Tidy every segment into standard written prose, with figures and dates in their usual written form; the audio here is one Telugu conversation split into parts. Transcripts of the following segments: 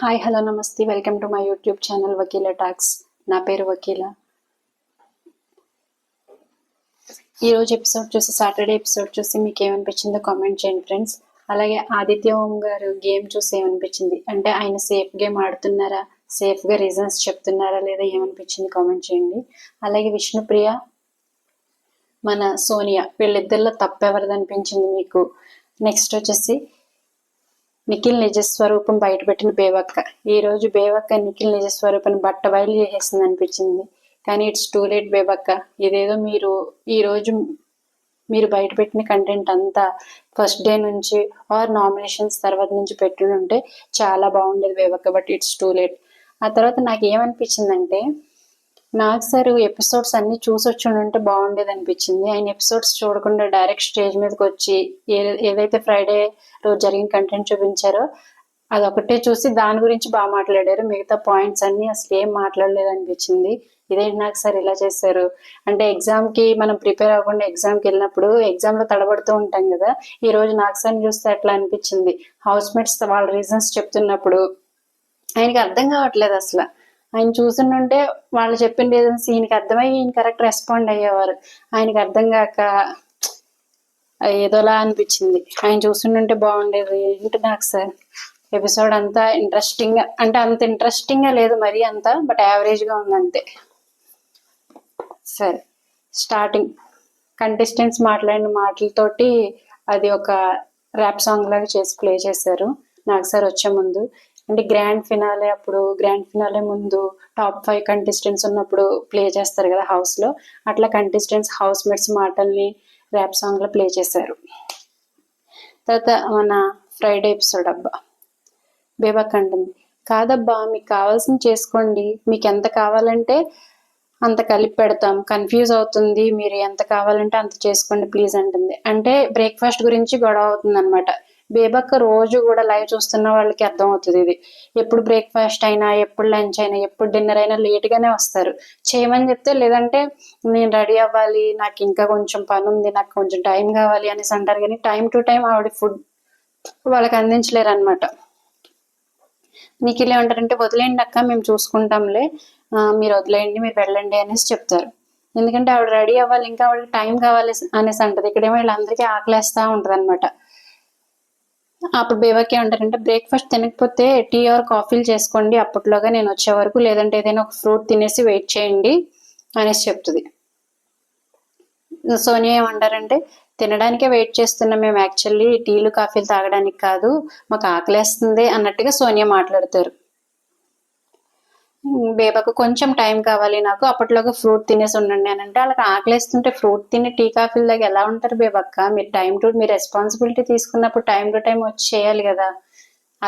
హాయ్ హలో నమస్తే welcome to my YouTube channel Vakila talks. నా పేరు వకీల. ఈరోజు ఎపిసోడ్ చూసి సాటర్డే ఎపిసోడ్ చూసి మీకు ఏమనిపించిందో కామెంట్ చేయండి ఫ్రెండ్స్. అలాగే ఆదిత్య ఓం గారు గేమ్ చూసి ఏమనిపించింది, అంటే ఆయన సేఫ్ గేమ్ ఆడుతున్నారా, సేఫ్గా రీజన్స్ చెప్తున్నారా లేదా ఏమనిపించింది కామెంట్ చేయండి. అలాగే విష్ణుప్రియ మన సోనియా వీళ్ళిద్దరిలో తప్పెవరిది అనిపించింది మీకు. నెక్స్ట్ వచ్చేసి నిఖిల్ నిజస్వరూపం బయటపెట్టిన బేవక్క. ఈరోజు బేవక్క నిఖిల్ నిజస్వరూపాన్ని బయలు చేసేసింది అనిపించింది. కానీ ఇట్స్ టూ లేట్ బేవక్క. ఇదేదో ఈరోజు మీరు బయటపెట్టిన కంటెంట్ అంతా ఫస్ట్ డే నుంచి ఆర్ నామినేషన్స్ తర్వాత నుంచి ఉంటే చాలా బాగుండేది Bebakka. But it's too late. ఆ తర్వాత నాకు ఏమనిపించిందంటే, నాకు సార్ ఎపిసోడ్స్ అన్ని చూసొచ్చి ఉంటే బాగుండేది అనిపించింది. ఆయన ఎపిసోడ్స్ చూడకుండా డైరెక్ట్ స్టేజ్ మీదకి వచ్చి ఏదైతే ఫ్రైడే రోజు జరిగిన కంటెంట్ చూపించారో అదొకటే చూసి దాని గురించి బాగా మాట్లాడారు. మిగతా పాయింట్స్ అన్ని అసలు ఏం మాట్లాడలేదు అనిపించింది. ఇదేంటి నాకు సార్ ఇలా చేశారు అంటే, ఎగ్జామ్కి మనం ప్రిపేర్ అవ్వకుండా ఎగ్జామ్కి వెళ్ళినప్పుడు ఎగ్జామ్లో తడబడుతూ ఉంటాం కదా. ఈ రోజు నాకు సార్ చూస్తే అట్లా అనిపించింది. హౌస్ మేట్స్ వాళ్ళ రీజన్స్ చెప్తున్నప్పుడు ఆయనకి అర్థం కావట్లేదు అసలు. ఆయన చూస్తుంటే వాళ్ళు చెప్పిన రీజన్స్ ఈయనకి అర్థమై ఈయన కరెక్ట్ రెస్పాండ్ అయ్యేవారు. ఆయనకి అర్థం కాక ఏదోలా అనిపించింది. ఆయన చూస్తుంటే బాగుండేది. ఏంటి నాకు సార్ ఎపిసోడ్ అంతా ఇంట్రెస్టింగ్ అంటే అంత ఇంట్రెస్టింగ్గా లేదు మరీ అంతా, బట్ యావరేజ్గా ఉంది అంతే. సరే, స్టార్టింగ్ కంటెస్టెంట్స్ మాట్లాడిన మాటలతోటి అది ఒక ర్యాప్ సాంగ్ లాగా చేసి ప్లే చేశారు నాకు సార్ వచ్చే ముందు. అంటే గ్రాండ్ ఫినాలే ముందు టాప్ 5 కంటెస్టెంట్స్ ఉన్నప్పుడు ప్లే చేస్తారు కదా హౌస్లో, అట్లా కంటెస్టెంట్స్ హౌస్ మేట్స్ మాటల్ని ర్యాప్ సాంగ్లో ప్లే చేశారు. తర్వాత మన ఫ్రైడే ఎపిసోడ్ బేబక్ అంటుంది, కాదబ్బా మీకు కావాల్సింది చేసుకోండి, మీకు ఎంత కావాలంటే అంత కలిపి పెడతాం, కన్ఫ్యూజ్ అవుతుంది, మీరు ఎంత కావాలంటే అంత చేసుకోండి ప్లీజ్ అంటుంది. అంటే బ్రేక్ఫాస్ట్ గురించి గొడవ అవుతుంది అనమాట. బేబక్క రోజు కూడా లైవ్ చూస్తున్న వాళ్ళకి అర్థమవుతుంది ఇది. ఎప్పుడు బ్రేక్ఫాస్ట్ అయినా, ఎప్పుడు లంచ్ అయినా, ఎప్పుడు డిన్నర్ అయినా లేట్గానే వస్తారు. చేయమని చెప్తే లేదంటే నేను రెడీ అవ్వాలి, నాకు ఇంకా కొంచెం పని ఉంది, నాకు కొంచెం టైం కావాలి అనేసి అంటారు. కానీ టైం టు టైం ఆవిడ ఫుడ్ వాళ్ళకి అందించలేరు అనమాట. నిఖిల్ ఏమంటారంటే, వదిలేండి అక్క మేము చూసుకుంటాంలే, మీరు వదిలేయండి, మీరు వెళ్ళండి అనేసి చెప్తారు. ఎందుకంటే ఆవిడ రెడీ అవ్వాలి, ఇంకా ఆవిడకి టైం కావాలి అనేసి అంటది. ఇక్కడేమో వీళ్ళందరికీ ఆకలేస్తూ ఉంటుంది అనమాట. అప్పుడు బేబక్ ఏమంటారంటే, బ్రేక్ఫాస్ట్ తినకపోతే టీ ఆర్ కాఫీలు చేసుకోండి అప్పట్లోగా నేను వచ్చే వరకు, లేదంటే ఏదైనా ఒక ఫ్రూట్ తినేసి వెయిట్ చేయండి అనేసి చెప్తుంది. సోనియా ఏమంటారంటే, తినడానికే వెయిట్ చేస్తున్నాం మేము, యాక్చువల్లీ టీలు కాఫీలు తాగడానికి కాదు, మాకు ఆకలేస్తుంది అన్నట్టుగా సోనియా మాట్లాడతారు. బేబకు కొంచెం టైం కావాలి, నాకు అప్పట్లోగా ఫ్రూట్ తినేసి ఉండండి అని అంటే, వాళ్ళకి ఆకలేస్తుంటే ఫ్రూట్ తిని టీ కాఫీల దగ్గర ఎలా ఉంటారు బేబక్క? మీరు రెస్పాన్సిబిలిటీ తీసుకున్నప్పుడు టైం టు టైం వచ్చి చేయాలి కదా.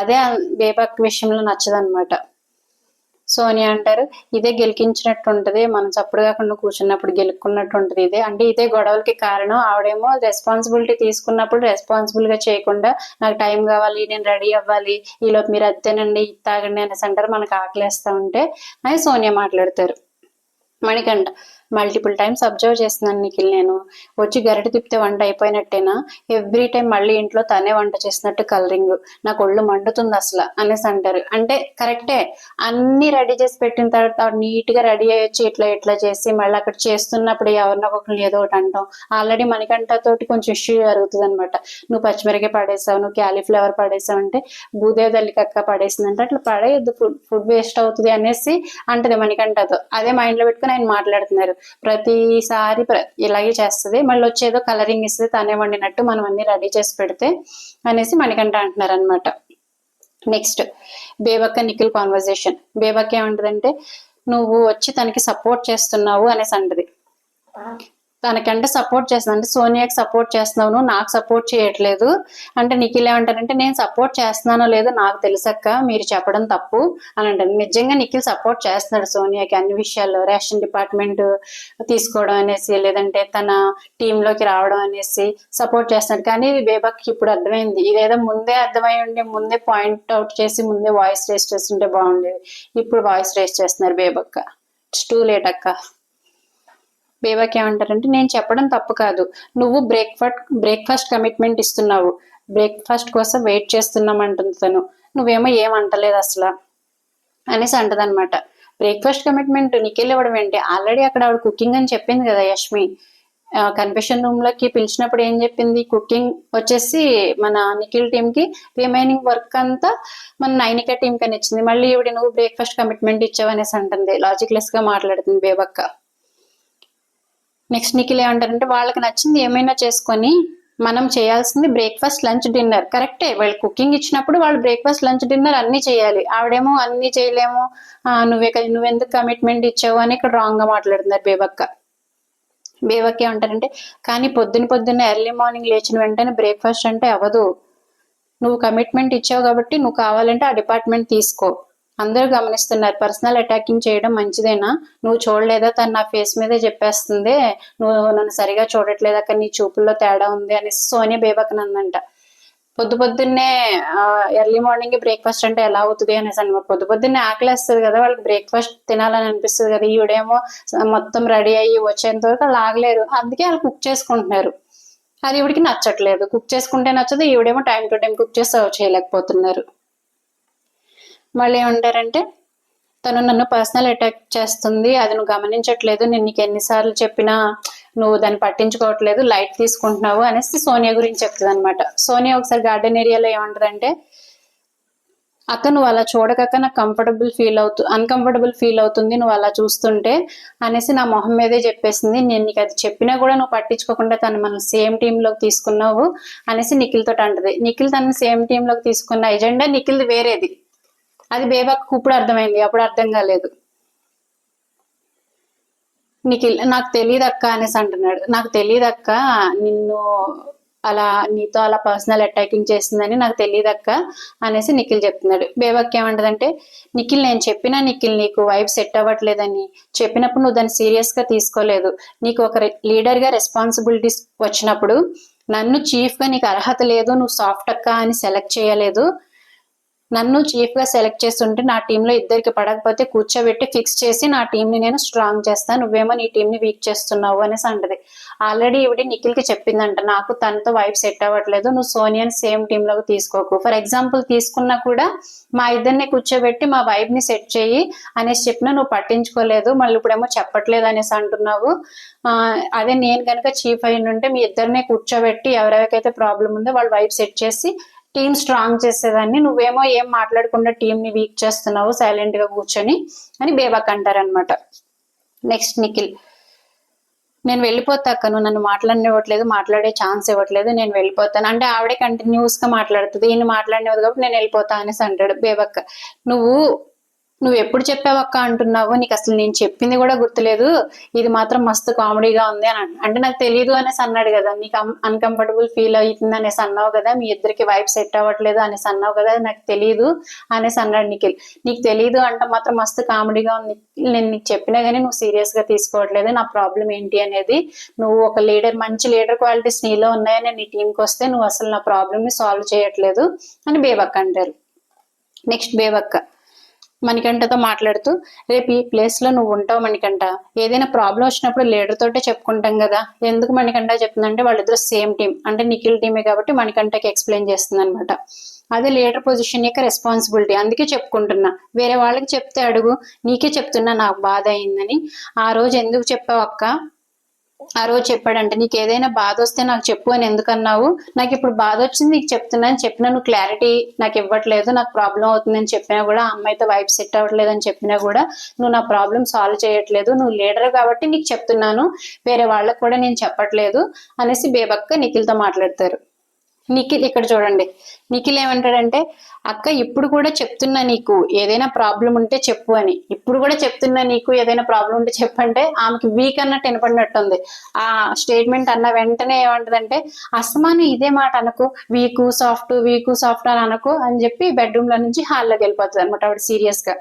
అదే బేబక్ విషయంలో నచ్చదనమాట. సోనియా అంటారు, ఇదే గెలికించినట్టు ఉంటుంది, మనం చప్పుడు కాకుండా కూర్చున్నప్పుడు గెలుక్కున్నట్టు ఉంటుంది ఇదే, అంటే ఇదే గొడవలకి కారణం. ఆవిడేమో రెస్పాన్సిబిలిటీ తీసుకున్నప్పుడు రెస్పాన్సిబుల్గా చేయకుండా, నాకు టైం కావాలి, నేను రెడీ అవ్వాలి, ఈలోపు మీరు అది తినండి ఇది తాగండి అనేసి అంటారు, మనకు ఆకలేస్తూ ఉంటే అని సోనియా మాట్లాడతారు. మణికంఠ, మల్టిపుల్ టైమ్స్ అబ్జర్వ్ చేస్తున్నాను నిఖిల్, నేను వచ్చి గరిట తిప్పితే వంట అయిపోయినట్టేనా, ఎవ్రీ టైం మళ్ళీ ఇంట్లో తనే వంట చేసినట్టు కలరింగ్, నాకు ఒళ్ళు మండుతుంది అసలు అనేసి అంటారు. అంటే కరెక్టే, అన్ని రెడీ చేసి పెట్టిన తర్వాత నీట్ గా రెడీ అయ్యొచ్చి ఇట్లా చేసి మళ్ళీ అక్కడ చేస్తున్నప్పుడు ఎవరినొకరు ఏదో ఒకటి అంటాం. ఆల్రెడీ మణికంఠ తోటి కొంచెం ఇష్యూ జరుగుతుంది అనమాట. నువ్వు పచ్చిమిరకాయ పడేసావు, నువ్వు క్యాలీఫ్లవర్ పడేసావు అంటే, భూదేవి తల్లికి అక్క పడేసిందంటే అట్లా పడేయద్దు, ఫుడ్ వేస్ట్ అవుతుంది అనేసి అంటది మణికంఠతో. అదే మైండ్ లో పెట్టుకుని ఆయన మాట్లాడుతున్నారు. ప్రతిసారి ఇలాగే చేస్తుంది, మళ్ళీ వచ్చేదో కలరింగ్ ఇస్తుంది తనే వండినట్టు, మనం అన్ని రెడీ చేసి పెడితే అనేసి మణికంఠ అంటున్నారు అనమాట. Next Bebakka Nikhil conversation. బేబక్క ఏమంటదంటే, నువ్వు వచ్చి తనకి సపోర్ట్ చేస్తున్నావు అనేసి అంటది. తనకంటే సపోర్ట్ చేస్తున్నావు అంటే, సోనియాకి సపోర్ట్ చేస్తున్నావు, నువ్వు నాకు సపోర్ట్ చేయట్లేదు అంటే. నిఖిల్ ఏమంటారంటే, నేను సపోర్ట్ చేస్తున్నానో లేదో నాకు తెలుసక్క, మీరు చెప్పడం తప్పు అని అంటారు. నిజంగా నిఖిల్ సపోర్ట్ చేస్తున్నాడు సోనియాకి అన్ని విషయాల్లో, రేషన్ డిపార్ట్మెంట్ తీసుకోవడం అనేసి, లేదంటే తన టీంలోకి రావడం అనేసి సపోర్ట్ చేస్తున్నాడు. కానీ బేబక్కి ఇప్పుడు అర్థమైంది, ఇదేదో ముందే అర్థమై ఉండి ముందే పాయింట్ అవుట్ చేసి ముందే వాయిస్ రేస్ చేస్తుంటే బాగుండేది. ఇప్పుడు వాయిస్ రేస్ చేస్తున్నారు బేబక్క. ఇట్స్ టూ లేట్ అక్క. బేబక్ ఏమంటారంటే, నేను చెప్పడం తప్పు కాదు, నువ్వు బ్రేక్ఫాస్ట్ కమిట్మెంట్ ఇస్తున్నావు, బ్రేక్ఫాస్ట్ కోసం వెయిట్ చేస్తున్నాం అంటుంది తను, నువ్వేమో ఏమంటలేదు అసలు. అనేసి అంటదనమాట. బ్రేక్ఫాస్ట్ కమిట్మెంట్ నిఖిల్ ఇవ్వడం ఏంటి, ఆల్రెడీ అక్కడ ఆవిడ కుకింగ్ అని చెప్పింది కదా యష్మి. కన్ఫెషన్ రూమ్ లోకి పిలిచినప్పుడు ఏం చెప్పింది, కుకింగ్ వచ్చేసి మన నిఖిల్ టీమ్ కి, రిమైనింగ్ వర్క్ అంతా మన నైనిక టీం కని ఇచ్చింది. మళ్ళీ ఇవిడ నువ్వు బ్రేక్ఫాస్ట్ కమిట్మెంట్ ఇచ్చావు అనేసి అంటుంది, లాజిక్ లెస్ గా మాట్లాడుతుంది బేబక్క. నెక్స్ట్ నిఖిల్ ఏమంటారంటే వాళ్ళకి నచ్చింది ఏమైనా చేసుకొని మనం చేయాల్సింది బ్రేక్ఫాస్ట్ లంచ్ డిన్నర్. కరెక్టే, వాళ్ళు కుకింగ్ ఇచ్చినప్పుడు వాళ్ళు బ్రేక్ఫాస్ట్ లంచ్ డిన్నర్ అన్ని చేయాలి. ఆవిడేమో అన్ని చేయలేము, నువ్వెందుకు కమిట్మెంట్ ఇచ్చావు అని ఇక్కడ రాంగ్ గా మాట్లాడుతున్నారు బేబక్క. బేబక్క ఏమంటారంటే కానీ పొద్దున్న ఎర్లీ మార్నింగ్ లేచిన వెంటనే బ్రేక్ఫాస్ట్ అంటే అవ్వదు. నువ్వు కమిట్మెంట్ ఇచ్చావు కాబట్టి నువ్వు కావాలంటే ఆ డిపార్ట్మెంట్ తీసుకో. అందరూ గమనిస్తున్నారు, పర్సనల్ అటాకింగ్ చేయడం మంచిదేనా? నువ్వు చూడలేదా, తను నా ఫేస్ మీదే చెప్పేస్తుంది నువ్వు నన్ను సరిగా చూడట్లేదు, అక్కడ నీ చూపుల్లో తేడా ఉంది అనేసి సోనియా బేబక్కని అందంట. పొద్దున్నే ఎర్లీ మార్నింగ్ బ్రేక్ఫాస్ట్ అంటే ఎలా అవుతుంది అనేసి అనమాట. పొద్దున్నే ఆకలేస్తుంది కదా, వాళ్ళకి బ్రేక్ఫాస్ట్ తినాలని అనిపిస్తుంది కదా. ఈవిడేమో మొత్తం రెడీ అయ్యి వచ్చేంత వరకు వాళ్ళు ఆగలేరు, అందుకే వాళ్ళు కుక్ చేసుకుంటున్నారు. అది ఈవిడికి నచ్చట్లేదు, కుక్ చేసుకుంటే నచ్చదు, ఈవిడేమో టైం టు టైం కుక్ చేసి సర్వ్ చేయలేకపోతున్నారు. మళ్ళీ ఏమంటారంటే తను నన్ను పర్సనల్ అటాక్ చేస్తుంది, అది నువ్వు గమనించట్లేదు, నేను నీకు ఎన్నిసార్లు చెప్పినా నువ్వు దాన్ని పట్టించుకోవట్లేదు, లైట్ తీసుకుంటున్నావు అనేసి సోనియా గురించి చెప్తుంది అనమాట. సోనియా ఒకసారి గార్డెన్ ఏరియాలో ఏమంటదంటే అక్క నువ్వు అలా చూడకక్క నాకు అన్కంఫర్టబుల్ ఫీల్ అవుతుంది నువ్వు అలా చూస్తుంటే అనేసి నా మొహం మీదే చెప్పేసింది. నేను నీకు అది చెప్పినా కూడా నువ్వు పట్టించుకోకుండా తను మనం సేమ్ టీమ్ లోకి తీసుకున్నావు అనేసి నిఖిల్ తోటి అంటది. నిఖిల్ తనని సేమ్ టీమ్ లోకి తీసుకున్న ఎజెండా నిఖిల్ది వేరేది, అది బేబక్కకు ఇప్పుడు అర్థమైంది, అప్పుడు అర్థం కాలేదు. నిఖిల్ నాకు తెలియదు అక్క అనేసి అంటున్నాడు. నాకు తెలియదు అక్క, నిన్ను నీతో అలా పర్సనల్ అటాకింగ్ చేసిందని నాకు తెలియదు అక్క అనేసి నిఖిల్ చెప్తున్నాడు. బేబక్క ఏమంటదంటే నిఖిల్ నేను చెప్పినా నిఖిల్ నీకు వైబ్ సెట్ అవ్వట్లేదని చెప్పినప్పుడు నువ్వు దాన్ని సీరియస్ గా తీసుకోలేదు. నీకు ఒక లీడర్ గా రెస్పాన్సిబిలిటీస్ వచ్చినప్పుడు నన్ను చీఫ్ గా నీకు అర్హత లేదు, నువ్వు సాఫ్ట్ అక్క అని సెలెక్ట్ చేయలేదు. నన్ను చీఫ్ గా సెలెక్ట్ చేస్తుంటే నా టీంలో ఇద్దరికి పడకపోతే కూర్చోబెట్టి ఫిక్స్ చేసి నా టీంని నేను స్ట్రాంగ్ చేస్తాను, నువ్వేమో నీ టీంని వీక్ చేస్తున్నావు అనేసి అంటది. ఆల్రెడీ ఇవిడి నిఖిల్ కి చెప్పిందంట, నాకు తనతో వైఫ్ సెట్ అవ్వట్లేదు, నువ్వు సోనియాని సేమ్ టీమ్ లోకి తీసుకోకు. ఫర్ ఎగ్జాంపుల్ తీసుకున్నా కూడా మా ఇద్దరిని కూర్చోబెట్టి మా వైఫ్ ని సెట్ చేయి అనేసి చెప్పినా నువ్వు పట్టించుకోలేదు, మళ్ళీ ఇప్పుడేమో చెప్పట్లేదు అనేసి అంటున్నావు. అదే నేను కనుక చీఫ్ అయి ఉంటే మీ ఇద్దరినే కూర్చోబెట్టి ఎవరెవరికైతే ప్రాబ్లం ఉందో వాళ్ళ వైఫ్ సెట్ చేసి టీం స్ట్రాంగ్ చేసేదాన్ని, నువ్వేమో ఏం మాట్లాడకుండా టీం ని వీక్ చేస్తున్నావు సైలెంట్ గా కూర్చొని అని బేబక్ అంటారనమాట. నెక్స్ట్ నిఖిల్ నేను వెళ్ళిపోతాక నువ్వు నన్ను మాట్లాడనివ్వట్లేదు, మాట్లాడే ఛాన్స్ ఇవ్వట్లేదు, నేను వెళ్ళిపోతాను అంటే ఆవిడే కంటిన్యూస్ గా మాట్లాడుతుంది, ఈయన మాట్లాడినది కాబట్టి నేను వెళ్ళిపోతా అనేసి అంటాడు బేబక్క. నువ్వు ఎప్పుడు చెప్పావక్క అంటున్నావు, నీకు అసలు నేను చెప్పింది కూడా గుర్తులేదు, ఇది మాత్రం మస్తు కామెడీగా ఉంది అని అంటే నాకు తెలియదు అనేసి అన్నాడు కదా, నీకు అన్కంఫర్టబుల్ ఫీల్ అవుతుంది అనేసి అన్నావు కదా, మీ ఇద్దరికి వైఫ్ సెట్ అవ్వట్లేదు అనేసి అన్నావు కదా, నాకు తెలియదు అనేసి అన్నాడు నిఖిల్. నీకు తెలియదు అంటే మాత్రం మస్తు కామెడీగా ఉంది, నేను నీకు చెప్పినా కానీ నువ్వు సీరియస్ గా తీసుకోవట్లేదు, నా ప్రాబ్లం ఏంటి అనేది, నువ్వు ఒక మంచి లీడర్ క్వాలిటీస్ నీలో ఉన్నాయని నీ టీంకి వస్తే నువ్వు అసలు నా ప్రాబ్లమ్ ని సాల్వ్ చేయట్లేదు అని బేబక్క అంటారు. నెక్స్ట్ బేబక్క మణికంఠతో మాట్లాడుతూ రేపు ఈ ప్లేస్ లో నువ్వు ఉంటావు మణికంఠ, ఏదైనా ప్రాబ్లం వచ్చినప్పుడు లీడర్ తోటే చెప్పుకుంటాం కదా, ఎందుకు మణికంఠ చెప్తుందంటే వాళ్ళిద్దరు సేమ్ టీం అంటే నిఖిల్ టీమే కాబట్టి మణికంఠకి ఎక్స్ప్లెయిన్ చేస్తుంది అనమాట. అదే లీడర్ పొజిషన్ యొక్క రెస్పాన్సిబిలిటీ, అందుకే చెప్పుకుంటున్నా, వేరే వాళ్ళకి చెప్తే అడుగు, నీకే చెప్తున్నా నాకు బాధ అయిందని. ఆ రోజు ఎందుకు చెప్పావు అక్క, ఆ రోజు చెప్పాడంటే నీకు ఏదైనా బాధ వస్తే నాకు చెప్పు అని ఎందుకన్నావు, నాకు ఇప్పుడు బాధ వచ్చింది నీకు చెప్తున్నాను చెప్పినా నువ్వు క్లారిటీ నాకు ఇవ్వట్లేదు, నాకు ప్రాబ్లం అవుతుందని చెప్పినా కూడా, అమ్మాయితో వైఫ్ సెట్ అవ్వట్లేదు అని చెప్పినా కూడా నువ్వు నా ప్రాబ్లం సాల్వ్ చేయట్లేదు, నువ్వు లీడర్ కాబట్టి నీకు చెప్తున్నాను, వేరే వాళ్ళకు కూడా నేను చెప్పట్లేదు అనేసి బేబక్క నిఖిల్తో మాట్లాడతారు. నిఖిల్ ఇక్కడ చూడండి, నిఖిల్ ఏమంటాడంటే అక్క ఇప్పుడు కూడా చెప్తున్నా నీకు ఏదైనా ప్రాబ్లం ఉంటే చెప్పు అని, ఇప్పుడు కూడా చెప్తున్నా నీకు ఏదైనా ప్రాబ్లం ఉంటే చెప్పంటే ఆమెకి వీక్ అన్నట్టు వినపడినట్టుంది. ఆ స్టేట్మెంట్ అన్న వెంటనే ఏమంటదంటే అస్తమాను ఇదే మాట అనకు, వీకు సాఫ్ట్ అని అనకు అని చెప్పి బెడ్రూమ్ లో నుంచి హాల్లోకి వెళ్ళిపోతుంది అనమాట ఆవిడ సీరియస్ గా.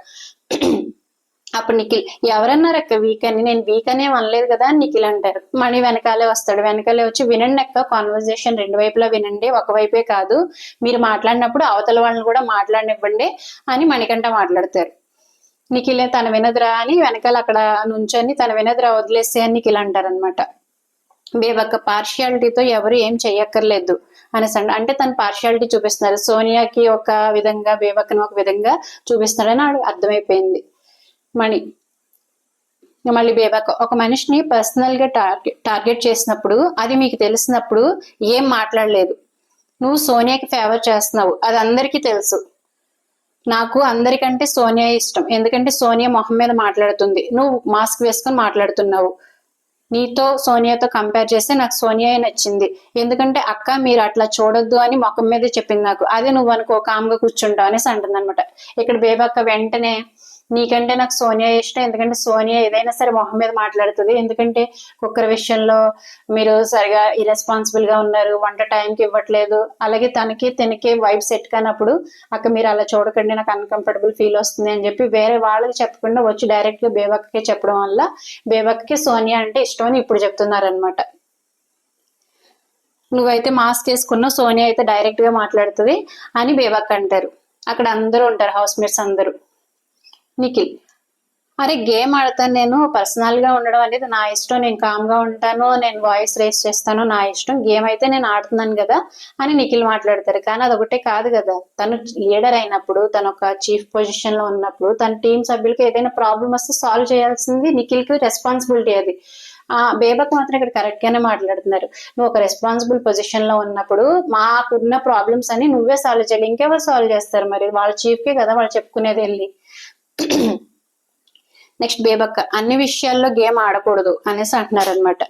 అప్పుడు నిఖిల్ ఎవరన్నారు అక్క వీక్ అని, నేను వీక్ అనే అనలేదు కదా అని నిఖిల్ అంటారు. మణి వెనకాలే వస్తాడు, వెనకాలే వచ్చి వినండి అక్క, కాన్వర్జేషన్ రెండు వైపులా వినండి, ఒకవైపే కాదు, మీరు మాట్లాడినప్పుడు అవతల వాళ్ళని కూడా మాట్లాడనివ్వండి అని మణికంఠ మాట్లాడతారు. నిఖిల్ తన వినదురా అని వెనకాల అక్కడ నుంచొని తన వినదురా వదిలేస్తే అని నిఖిల్ అంటారనమాట. బేబక్క పార్షియాలిటీతో ఎవరు ఏం చెయ్యక్కర్లేదు అనేసి అంటే తను పార్షియాలిటీ చూపిస్తున్నారు, సోనియాకి ఒక విధంగా బేబక్కని ఒక విధంగా చూపిస్తున్నారని అర్థమైపోయింది మణి. మళ్ళీ బేబక్క ఒక మనిషిని పర్సనల్ గా టార్గెట్ చేసినప్పుడు అది మీకు తెలిసినప్పుడు ఏం మాట్లాడలేదు. నువ్వు సోనియాకి ఫేవర్ చేస్తున్నావు, అది అందరికీ తెలుసు. నాకు అందరికంటే సోనియా ఇష్టం, ఎందుకంటే సోనియా మొహం మీద మాట్లాడుతుంది, నువ్వు మాస్క్ వేసుకొని మాట్లాడుతున్నావు. నీతో సోనియాతో కంపేర్ చేస్తే నాకు సోనియా నచ్చింది, ఎందుకంటే అక్క మీరు అట్లా చూడొద్దు అని ముఖం మీద చెప్పింది నాకు, అదే నువ్వు అనుకో కామ్గా కూర్చుంటావు అనేసి అంటుంది అనమాట. ఇక్కడ బేబక్క వెంటనే నీకంటే నాకు సోనియా ఇష్టం, ఎందుకంటే సోనియా ఏదైనా సరే మొహం మీద మాట్లాడుతుంది, ఎందుకంటే కుక్కర్ విషయంలో మీరు సరిగా ఇరెస్పాన్సిబుల్ గా ఉన్నారు, వంట టైంకి ఇవ్వట్లేదు, అలాగే తనకి వైఫ్ సెట్ కానప్పుడు అక్క మీరు అలా చూడకండి నాకు అన్కంఫర్టబుల్ ఫీల్ వస్తుంది అని చెప్పి వేరే వాళ్ళకి చెప్పకుండా వచ్చి డైరెక్ట్ గా బేబక్కకి చెప్పడం వల్ల బేబక్కకి సోనియా అంటే ఇష్టం అని ఇప్పుడు చెప్తున్నారనమాట. నువ్వైతే మాస్క్ వేసుకున్నావు, సోనియా అయితే డైరెక్ట్ గా మాట్లాడుతుంది అని బేబక్క అంటారు. అక్కడ అందరూ ఉంటారు, హౌస్ మేట్స్ అందరూ. నిఖిల్ అరే గేమ్ ఆడతాను నేను, పర్సనల్ గా ఉండడం అనేది నా ఇష్టం, నేను కామ్ గా ఉంటాను, నేను వాయిస్ రేస్ చేస్తాను, నా ఇష్టం, గేమ్ అయితే నేను ఆడుతున్నాను కదా అని నిఖిల్ మాట్లాడతారు. కానీ అదొకటే కాదు కదా, తను లీడర్ అయినప్పుడు, తను ఒక చీఫ్ పొజిషన్ లో ఉన్నప్పుడు తన టీం సభ్యులకి ఏదైనా ప్రాబ్లం వస్తే సాల్వ్ చేయాల్సింది నిఖిల్ కి రెస్పాన్సిబిలిటీ. అది బేబక్ మాత్రం ఇక్కడ కరెక్ట్ గానే మాట్లాడుతున్నారు. నువ్వు ఒక రెస్పాన్సిబుల్ పొజిషన్ లో ఉన్నప్పుడు మాకున్న ప్రాబ్లమ్స్ అని నువ్వే సాల్వ్ చేయాలి, ఇంకెవరు సాల్వ్ చేస్తారు, మరి వాళ్ళ చీఫ్ కే కదా వాళ్ళు చెప్పుకునేది వెళ్ళి. నెక్స్ట్ బేబక్క అన్ని విషయాల్లో గేమ్ ఆడకూడదు అనేసి అంటున్నారు అనమాట.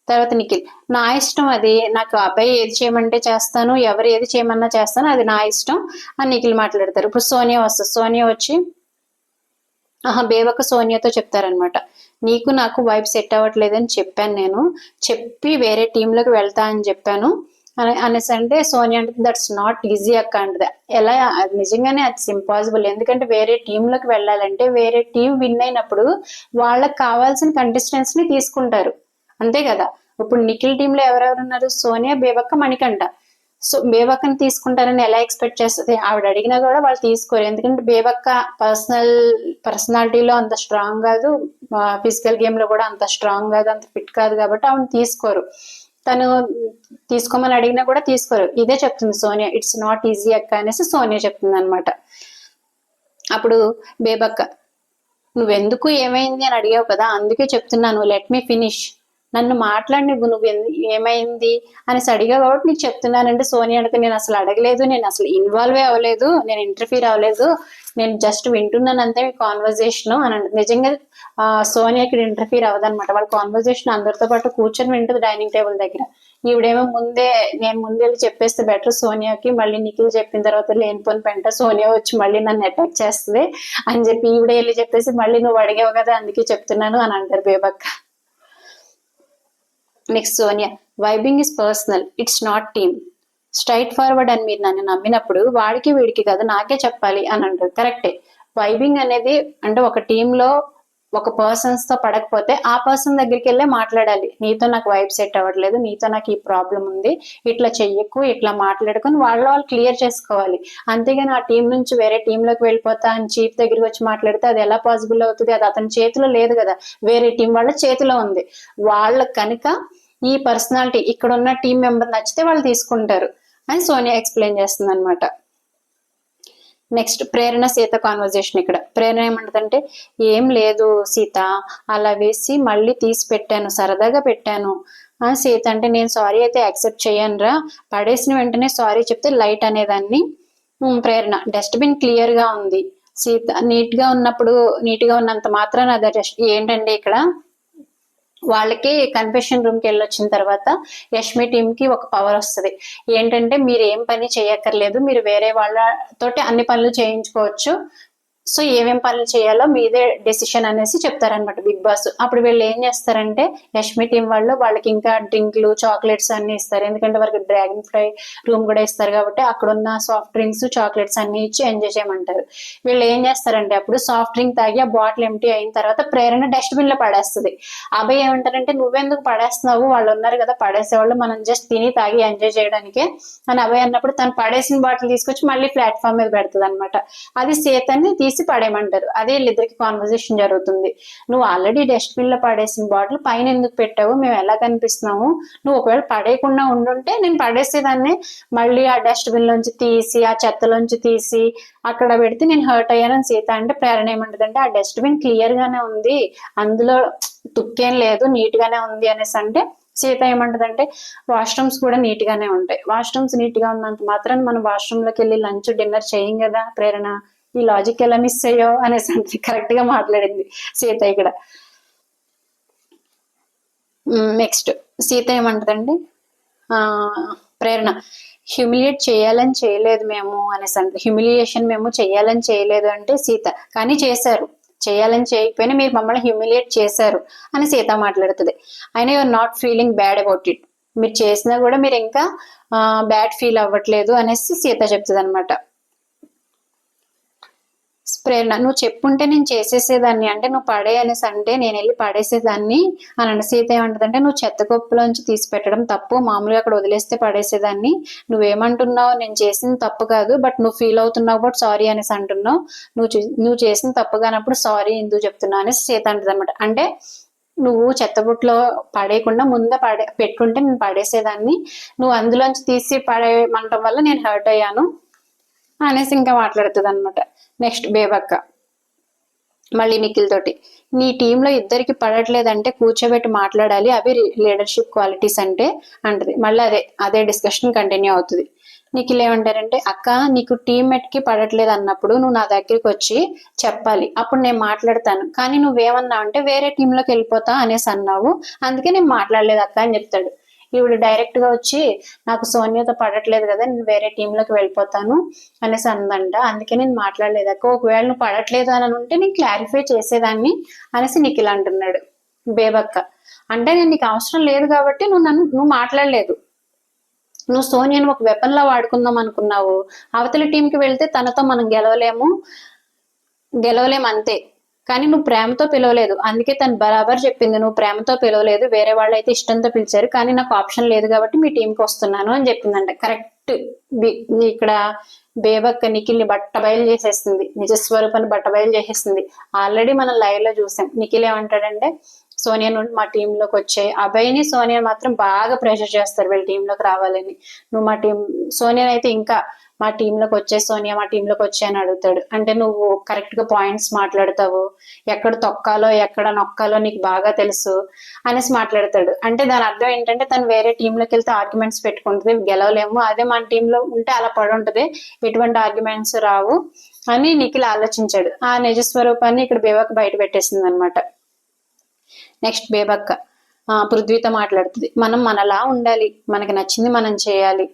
తర్వాత నిఖిల్ నా ఇష్టం, అది నాకు అబ్బాయి ఏది చేయమంటే చేస్తాను, ఎవరు ఏది చేయమన్నా చేస్తాను, అది నా ఇష్టం అని నిఖిల్ మాట్లాడతారు. ఇప్పుడు సోనియా వస్తుంది, సోనియా వచ్చి బేబక్క సోనియాతో చెప్తారనమాట, నీకు నాకు వైబ్ సెట్ అవ్వట్లేదని చెప్పాను, నేను చెప్పి వేరే టీంలోకి వెళ్తా అని చెప్పాను అనేసి అంటే సోనియా అంటే దట్స్ నాట్ ఈజీ అక్క అంటది. ఎలా నిజంగానే అది ఇంపాసిబుల్, ఎందుకంటే వేరే టీంలోకి వెళ్ళాలంటే వేరే టీం విన్ అయినప్పుడు వాళ్ళకి కావాల్సిన కంటెస్టెంట్స్ ని తీసుకుంటారు, అంతే కదా. ఇప్పుడు నిఖిల్ టీంలో ఎవరెవరు ఉన్నారు, సోనియా, బేబక్క, మణికంఠ. సో బేబక్కని తీసుకుంటారని ఎలా ఎక్స్పెక్ట్ చేస్తుంది, ఆవిడ అడిగినా కూడా వాళ్ళు తీసుకోరు, ఎందుకంటే బేబక్క పర్సనాలిటీలో అంత స్ట్రాంగ్ కాదు, ఫిజికల్ గేమ్ లో కూడా అంత స్ట్రాంగ్ కాదు, అంత ఫిట్ కాదు, కాబట్టి ఆవిడ తీసుకోరు. తను తీసుకోమని అడిగినా కూడా తీసుకోరు, ఇదే చెప్తుంది సోనియా, ఇట్స్ నాట్ ఈజీ అక్క అనేసి సోనియా చెప్తుంది అనమాట. అప్పుడు బేబక్క నువ్వెందుకు ఏమైంది అని అడిగావు కదా, అందుకే చెప్తున్నాను, లెట్ మీ ఫినిష్, నన్ను మాట్లాడి నువ్వు ఏమైంది అనేసి అడిగావు కాబట్టి నీకు చెప్తున్నానంటే సోనియా అంటే నేను అసలు అడగలేదు, నేను అసలు ఇన్వాల్వ్ అవ్వలేదు, నేను ఇంటర్ఫీర్ అవ్వలేదు, నేను జస్ట్ వింటున్నాను అంతే మీ కాన్వర్జేషన్ అని అంటే. నిజంగా సోనియా ఇక్కడ ఇంటర్ఫీర్ అవ్వదనమాట, వాళ్ళ కాన్వర్జేషన్ అందరితో పాటు కూర్చొని వింటుంది డైనింగ్ టేబుల్ దగ్గర. ఈవిడేమో నేను ముందే చెప్పేస్తే బెటర్ సోనియాకి, మళ్ళీ నిఖిల్ చెప్పిన తర్వాత లేనిపోని పెంట సోనియా వచ్చి మళ్ళీ నన్ను అటాక్ చేస్తుంది అని చెప్పి ఈవిడే వెళ్ళి చెప్పేసి మళ్ళీ నువ్వు అడిగావు కదా అందుకే చెప్తున్నాను అని అంటారు Bebakka. Next Sonia vibing is personal, it's not team, straightforward అని మీరు నన్ను నమ్మినప్పుడు వాడికి వీడికి కదా నాకే చెప్పాలి అని అంటారు. కరెక్టే, వైబింగ్ అనేది అంటే ఒక టీంలో ఒక పర్సన్స్ తో పడకపోతే ఆ పర్సన్ దగ్గరికి వెళ్ళే మాట్లాడాలి, నీతో నాకు వైబ్ సెట్ అవ్వట్లేదు, నీతో నాకు ఈ ప్రాబ్లం ఉంది, ఇట్లా చెయ్యకు, ఇట్లా మాట్లాడుకొని వాళ్ళు క్లియర్ చేసుకోవాలి. అంతేగాని ఆ టీం నుంచి వేరే టీంలోకి వెళ్ళిపోతా అని చీఫ్ దగ్గరికి వచ్చి మాట్లాడితే అది ఎలా పాసిబుల్ అవుతుంది, అది అతని చేతిలో లేదు కదా, వేరే టీం వాళ్ళ చేతిలో ఉంది. వాళ్ళ కనుక ఈ పర్సనాలిటీ ఇక్కడ ఉన్న టీం మెంబర్ నచ్చితే వాళ్ళు తీసుకుంటారు అని సోనియా ఎక్స్ప్లెయిన్ చేస్తుంది అనమాట. నెక్స్ట్ ప్రేరణ సీత కాన్వర్జేషన్. ఇక్కడ ప్రేరణ ఏమంటదంటే ఏం లేదు సీత, అలా వేసి మళ్ళీ తీసి పెట్టాను, సరదాగా పెట్టాను. సీత అంటే నేను సారీ అయితే యాక్సెప్ట్ చేయను రా, పడేసిన వెంటనే సారీ చెప్తే లైట్ అనేదాన్ని. ప్రేరణ డస్ట్బిన్ క్లియర్ గా ఉంది, సీత నీట్ గా ఉన్నంత మాత్రాన అది ఏంటంటే ఇక్కడ వాళ్ళకి కన్ఫెషన్ రూమ్ కి వెళ్ళొచ్చిన తర్వాత యష్మి టీమ్ కి ఒక పవర్ వస్తుంది, ఏంటంటే మీరు ఏం పని చేయక్కర్లేదు, మీరు వేరే వాళ్ళతోటి అన్ని పనులు చేయించుకోవచ్చు, సో ఏమేం పనులు చేయాలో మీదే డెసిషన్ అనేసి చెప్తారనమాట బిగ్ బాస్. అప్పుడు వీళ్ళు ఏం చేస్తారంటే యష్మి టీం వాళ్ళకి ఇంకా డ్రింక్లు చాక్లెట్స్ అన్ని ఇస్తారు, ఎందుకంటే వాళ్ళకి డ్రాగన్ ఫ్లై రూమ్ కూడా ఇస్తారు కాబట్టి అక్కడ ఉన్న సాఫ్ట్ డ్రింక్స్ చాక్లెట్స్ అన్ని ఇచ్చి ఎంజాయ్ చేయమంటారు. వీళ్ళు ఏం చేస్తారంటే అప్పుడు సాఫ్ట్ డ్రింక్ తాగి ఆ బాటిల్ ఎంటీ అయిన తర్వాత ప్రేరణ డస్ట్బిన్ లో పడేస్తుంది. అబ్బాయి ఏమంటారంటే నువ్వెందుకు పడేస్తున్నావు, వాళ్ళు ఉన్నారు కదా పడేసేవాళ్ళు, మనం జస్ట్ తిని తాగి ఎంజాయ్ చేయడానికి అని అబ్బాయి అన్నప్పుడు తను పడేసిన బాటిల్ తీసుకొచ్చి మళ్ళీ ప్లాట్ఫామ్ మీద పెడుతుంది అనమాట. అది సీతని తీసి తీసి పడేయమంటారు. అదే వీళ్ళిద్దరికి కాన్వర్జేషన్ జరుగుతుంది. నువ్వు ఆల్రెడీ డస్ట్బిన్ లో పడేసిన బాటిల్ పైన ఎందుకు పెట్టావు, మేము ఎలా కనిపిస్తున్నాము, నువ్వు ఒకవేళ పడేయకుండా ఉండుంటే నేను పడేసేదాన్ని, మళ్ళీ ఆ డస్ట్బిన్ లోంచి తీసి ఆ చెత్తలోంచి తీసి అక్కడ పెడితే నేను హర్ట్ అయ్యానని సీత అంటే, ప్రేరణ ఏమంటదంటే ఆ డస్ట్బిన్ క్లియర్ గానే ఉంది, అందులో తుక్కేం లేదు, నీట్ గానే ఉంది అనేసి అంటే సీత ఏమంటదంటే వాష్రూమ్స్ కూడా నీట్ గానే ఉంటాయి, వాష్రూమ్స్ నీట్ గా ఉన్నంత మాత్రం మనం వాష్రూమ్ లోకి వెళ్ళి లంచ్ డిన్నర్ చేయం కదా ప్రేరణ, ఈ లాజిక్ ఎలా మిస్ అయ్యో అనేసి అంటే కరెక్ట్ గా మాట్లాడింది సీత ఇక్కడ. నెక్స్ట్ సీత ఏమంటదండి, ప్రేరణ హ్యూమిలియేట్ చేయాలని చేయలేదు మేము అనేసి అంటే, హ్యూమిలియేషన్ మేము చేయాలని చేయలేదు అంటే సీత, కానీ చేశారు, చేయాలని చేయకపోయినా మీరు మమ్మల్ని హ్యూమిలియేట్ చేశారు అని సీత మాట్లాడుతుంది. అయినా you are not feeling bad about it, మీరు చేసినా కూడా మీరు ఇంకా బ్యాడ్ ఫీల్ అవ్వట్లేదు అనేసి సీత చెప్తుంది అనమాట. ప్రేరణ నువ్వు చెప్పుంటే నేను చేసేసేదాన్ని, అంటే నువ్వు పడే అనేసి అంటే నేను వెళ్ళి పడేసేదాన్ని అని. సీత ఏమంటదంటే నువ్వు చెత్త కుప్పలోంచి తీసి పెట్టడం తప్పు, మామూలుగా అక్కడ వదిలేస్తే పడేసేదాన్ని, నువ్వేమంటున్నావు నేను చేసింది తప్పు కాదు, బట్ నువ్వు ఫీల్ అవుతున్నావు బట్ సారీ అనేసి అంటున్నావు, నువ్వు చేసిన తప్పు కానప్పుడు సారీ ఎందుకు చెప్తున్నావు అనేసి సీత అంటది అనమాట. అంటే నువ్వు చెత్తబుట్లో పడేయకుండా ముందే పెట్టుకుంటే నేను పడేసేదాన్ని, నువ్వు అందులోంచి తీసి పడేయమంటం వల్ల నేను హర్ట్ అయ్యాను అనేసి ఇంకా మాట్లాడుతుంది అనమాట. నెక్స్ట్ బేబక్క మళ్ళీ నిఖిల్ తోటి, నీ టీంలో ఇద్దరికి పడట్లేదంటే కూర్చోబెట్టి మాట్లాడాలి, అవి లీడర్షిప్ క్వాలిటీస్ అంటే అంటది. మళ్ళీ అదే డిస్కషన్ కంటిన్యూ అవుతుంది. నిఖిల్ ఏమంటారంటే అక్క నీకు టీమ్మేట్ కి పడట్లేదు అన్నప్పుడు నువ్వు నా దగ్గరికి వచ్చి చెప్పాలి, అప్పుడు నేను మాట్లాడతాను, కానీ నువ్వేమన్నావు అంటే వేరే టీంలోకి వెళ్ళిపోతా అనేసి అన్నావు, అందుకే నేను మాట్లాడలేదు అక్క అని చెప్తాడు. ఈవిడ డైరెక్ట్ గా వచ్చి నాకు సోనియాతో పడట్లేదు కదా నేను వేరే టీంలోకి వెళ్ళిపోతాను అనేసి అందంట, అందుకే నేను మాట్లాడలేదు అక్క, ఒకవేళ నువ్వు పడట్లేదు అని ఉంటే నేను క్లారిఫై చేసేదాన్ని అనేసి నిఖిల్ అంటున్నాడు. బేబక్క అంటే నేను నీకు అవసరం లేదు కాబట్టి నువ్వు మాట్లాడలేదు, నువ్వు సోనియాను ఒక వెపన్ లా వాడుకుందాం అనుకున్నావు, అవతల టీంకి వెళ్తే తనతో మనం గెలవలేము అంతే, కానీ నువ్వు ప్రేమతో పిలవలేదు, అందుకే తను బరాబర్ చెప్పింది నువ్వు ప్రేమతో పిలవలేదు, వేరే వాళ్ళు అయితే ఇష్టంతో పిలిచారు, కానీ నాకు ఆప్షన్ లేదు కాబట్టి మీ టీంకి వస్తున్నాను అని చెప్పిందంట. కరెక్ట్ ఇక్కడ బేబక్క నిఖిల్ని బట్టబయలు చేసేస్తుంది, నిజస్వరూపాన్ని బట్టబయలు చేసేస్తుంది. ఆల్రెడీ మనం లైవ్ లో చూసాం. నిఖిల్ ఏమంటాడంటే సోనియా నుండి మా టీంలోకి వచ్చాయి, అభయ్ని సోనియా మాత్రం బాగా ప్రెషర్ చేస్తారు వీళ్ళ టీంలోకి రావాలని, నువ్వు మా టీం సోనియా అయితే ఇంకా మా టీంలోకి వచ్చే సోనియా మా టీంలోకి వచ్చాయని అడుగుతాడు. అంటే నువ్వు కరెక్ట్ గా పాయింట్స్ మాట్లాడతావు, ఎక్కడ తొక్కాలో ఎక్కడ నొక్కాలో నీకు బాగా తెలుసు అనేసి మాట్లాడతాడు. అంటే దాని అర్థం ఏంటంటే తను వేరే టీంలోకి వెళ్తే ఆర్గ్యుమెంట్స్ పెట్టుకుంటుంది, గెలవలేము, అదే మన టీంలో ఉంటే అలా పడి ఉంటది, ఎటువంటి ఆర్గ్యుమెంట్స్ రావు అని నిఖిల్ ఆలోచించాడు. ఆ నిజస్వరూపాన్ని ఇక్కడ బేబక్క బయట పెట్టేసింది అనమాట. నెక్స్ట్ బేబక్క పృథ్వీతో మాట్లాడుతుంది, మనం మనలా ఉండాలి, మనకి నచ్చింది మనం చేయాలి,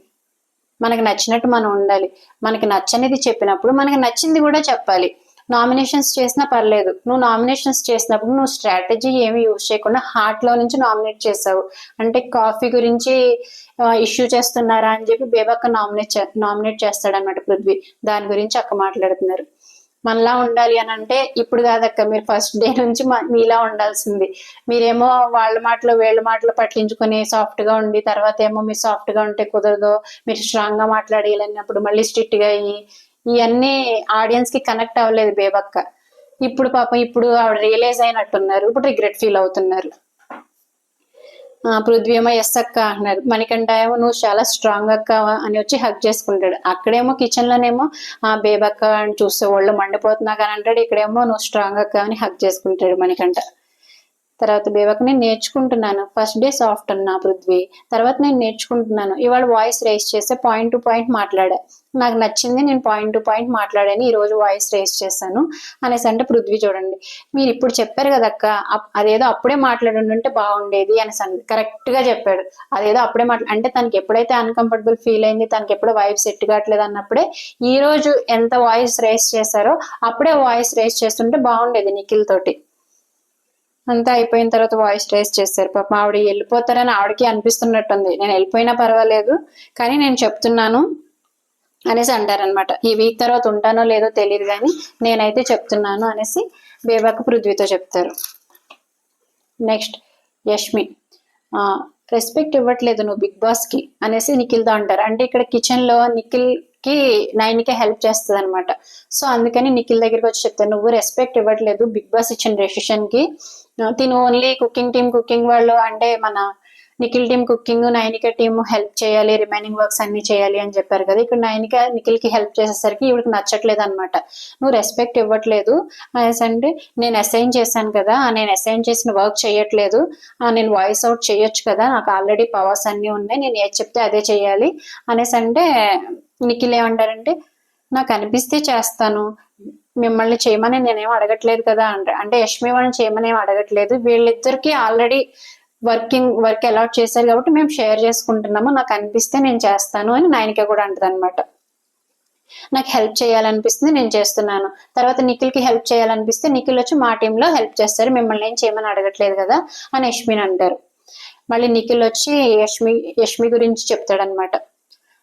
మనకి నచ్చినట్టు మనం ఉండాలి, మనకి నచ్చనిది చెప్పినప్పుడు మనకి నచ్చింది కూడా చెప్పాలి, నామినేషన్స్ చేసినా పర్లేదు, నువ్వు నామినేషన్స్ చేసినప్పుడు నువ్వు స్ట్రాటజీ ఏమి యూజ్ చేయకుండా హార్ట్ లో నుంచి నామినేట్ చేసావు, అంటే కాఫీ గురించి ఇష్యూ చేస్తున్నారా అని చెప్పి బేబక్క నామినేట్ చేస్తాడన్నమాట పృథ్వీ. దాని గురించి అక్క మాట్లాడుతున్నారు. మనలా ఉండాలి అని అంటే ఇప్పుడు కాదక్క, మీరు ఫస్ట్ డే నుంచి మీలా ఉండాల్సింది, మీరేమో వాళ్ళ మాటలు వీళ్ళ మాటలు పట్టించుకొని సాఫ్ట్ గా ఉండి తర్వాత ఏమో మీరు సాఫ్ట్ గా ఉంటే కుదరదు, మీరు స్ట్రాంగ్ గా మాట్లాడేయాలన్నప్పుడు మళ్ళీ స్ట్రిక్ట్ గా ఇవన్నీ ఆడియన్స్ కి కనెక్ట్ అవ్వలేదు బేబక్క. ఇప్పుడు పాపం ఇప్పుడు ఆవిడ రియలైజ్ అయినట్టున్నారు, ఇప్పుడు రిగ్రెట్ ఫీల్ అవుతున్నారు. పృథ్వీ ఏమో ఎస్ అక్క అంటున్నారు, మణికంఠ ఏమో నువ్వు చాలా స్ట్రాంగ్ అక్క అని వచ్చి హక్ చేసుకుంటాడు. అక్కడేమో కిచెన్ లోనేమో బేబక్క అని చూస్తే ఒళ్ళు మండిపోతున్నా కానీ అంటాడు, ఇక్కడేమో నువ్వు స్ట్రాంగ్ అక్క అని హక్ చేసుకుంటాడు మణికంఠ. తర్వాత బేబక్క నేను నేర్చుకుంటున్నాను, ఫస్ట్ డే సాఫ్ట్ అన్నా పృథ్వీ, తర్వాత నేను నేర్చుకుంటున్నాను, ఇవాళ వాయిస్ రేస్ చేస్తే పాయింట్ టు పాయింట్ మాట్లాడా, నాకు నచ్చింది నేను పాయింట్ టు పాయింట్ మాట్లాడాను, ఈ రోజు వాయిస్ రేస్ చేశాను అనేసి అంటే పృథ్వీ చూడండి మీరు ఇప్పుడు చెప్పారు కదక్క, అదేదో అప్పుడే మాట్లాడుంటే బాగుండేది అనేసి కరెక్ట్ గా చెప్పాడు. అదేదో అప్పుడే అంటే తనకి ఎప్పుడైతే అన్కంఫర్టబుల్ ఫీల్ అయింది, తనకి ఎప్పుడు వైఫ్ సెట్ కావట్లేదు అన్నప్పుడే ఈ రోజు ఎంత వాయిస్ రేస్ చేశారో అప్పుడే వాయిస్ రేస్ చేస్తుంటే బాగుండేది నిఖిల్ తోటి. అంతా అయిపోయిన తర్వాత వాయిస్ రేస్ చేస్తారు. పాప ఆవిడ వెళ్ళిపోతారని ఆవిడకి అనిపిస్తున్నట్టుంది, నేను వెళ్ళిపోయినా పర్వాలేదు కానీ నేను చెప్తున్నాను అనేసి అంటారనమాట. ఈ వీక్ తర్వాత ఉంటానో లేదో తెలియదు కానీ నేనైతే చెప్తున్నాను అనేసి బేబక్క పృథ్వీతో చెప్తారు. నెక్స్ట్ యష్మి రెస్పెక్ట్ ఇవ్వట్లేదు నువ్వు బిగ్ బాస్ కి అనేసి నిఖిల్తో అంటారు. అంటే ఇక్కడ కిచెన్ లో నిఖిల్ కి నైన్కే హెల్ప్ చేస్తుంది అనమాట. సో అందుకని నిఖిల్ దగ్గరికి వచ్చి చెప్తాను, నువ్వు రెస్పెక్ట్ ఇవ్వట్లేదు బిగ్ బాస్ ఇచ్చిన డెసిషన్ కి. తిను ఓన్లీ కుకింగ్ వాళ్ళు అంటే మన Nikhil team cooking, Nainika team help చేయాలి, రిమైనింగ్ వర్క్స్ అన్ని చేయాలి అని చెప్పారు కదా. ఇక్కడ నైనిక నిఖిల్ కి హెల్ప్ చేసేసరికి ఇవిడికి నచ్చట్లేదు అనమాట. నువ్వు రెస్పెక్ట్ ఇవ్వట్లేదు అనేసి అంటే, నేను అసైన్ చేశాను కదా, నేను అసైన్ చేసిన వర్క్ చేయట్లేదు, నేను వాయిస్ అవుట్ చేయొచ్చు కదా, నాకు ఆల్రెడీ పవర్స్ అన్ని ఉన్నాయి, నేను ఏది చెప్తే అదే చేయాలి అనేసి అంటే, నిఖిల్ ఏమంటారంటే నాకు అనిపిస్తే చేస్తాను, మిమ్మల్ని చేయమని నేనేం అడగట్లేదు కదా అంటే యష్మి వాళ్ళని చేయమని ఏం అడగట్లేదు, వీళ్ళిద్దరికి ఆల్రెడీ వర్క్ అలాట్ చేశారు కాబట్టి మేము షేర్ చేసుకుంటున్నాము, నాకు అనిపిస్తే నేను చేస్తాను అని నైనిక కూడా అంటది అనమాట. నాకు హెల్ప్ చేయాలనిపిస్తుంది నేను చేస్తున్నాను, తర్వాత నిఖిల్ కి హెల్ప్ చేయాలనిపిస్తే నిఖిల్ వచ్చి మా టీంలో హెల్ప్ చేస్తారు, మిమ్మల్ని ఏం చేయమని అడగట్లేదు కదా అని యష్మిని అంటారు. మళ్ళీ నిఖిల్ వచ్చి యష్మి గురించి చెప్తాడనమాట.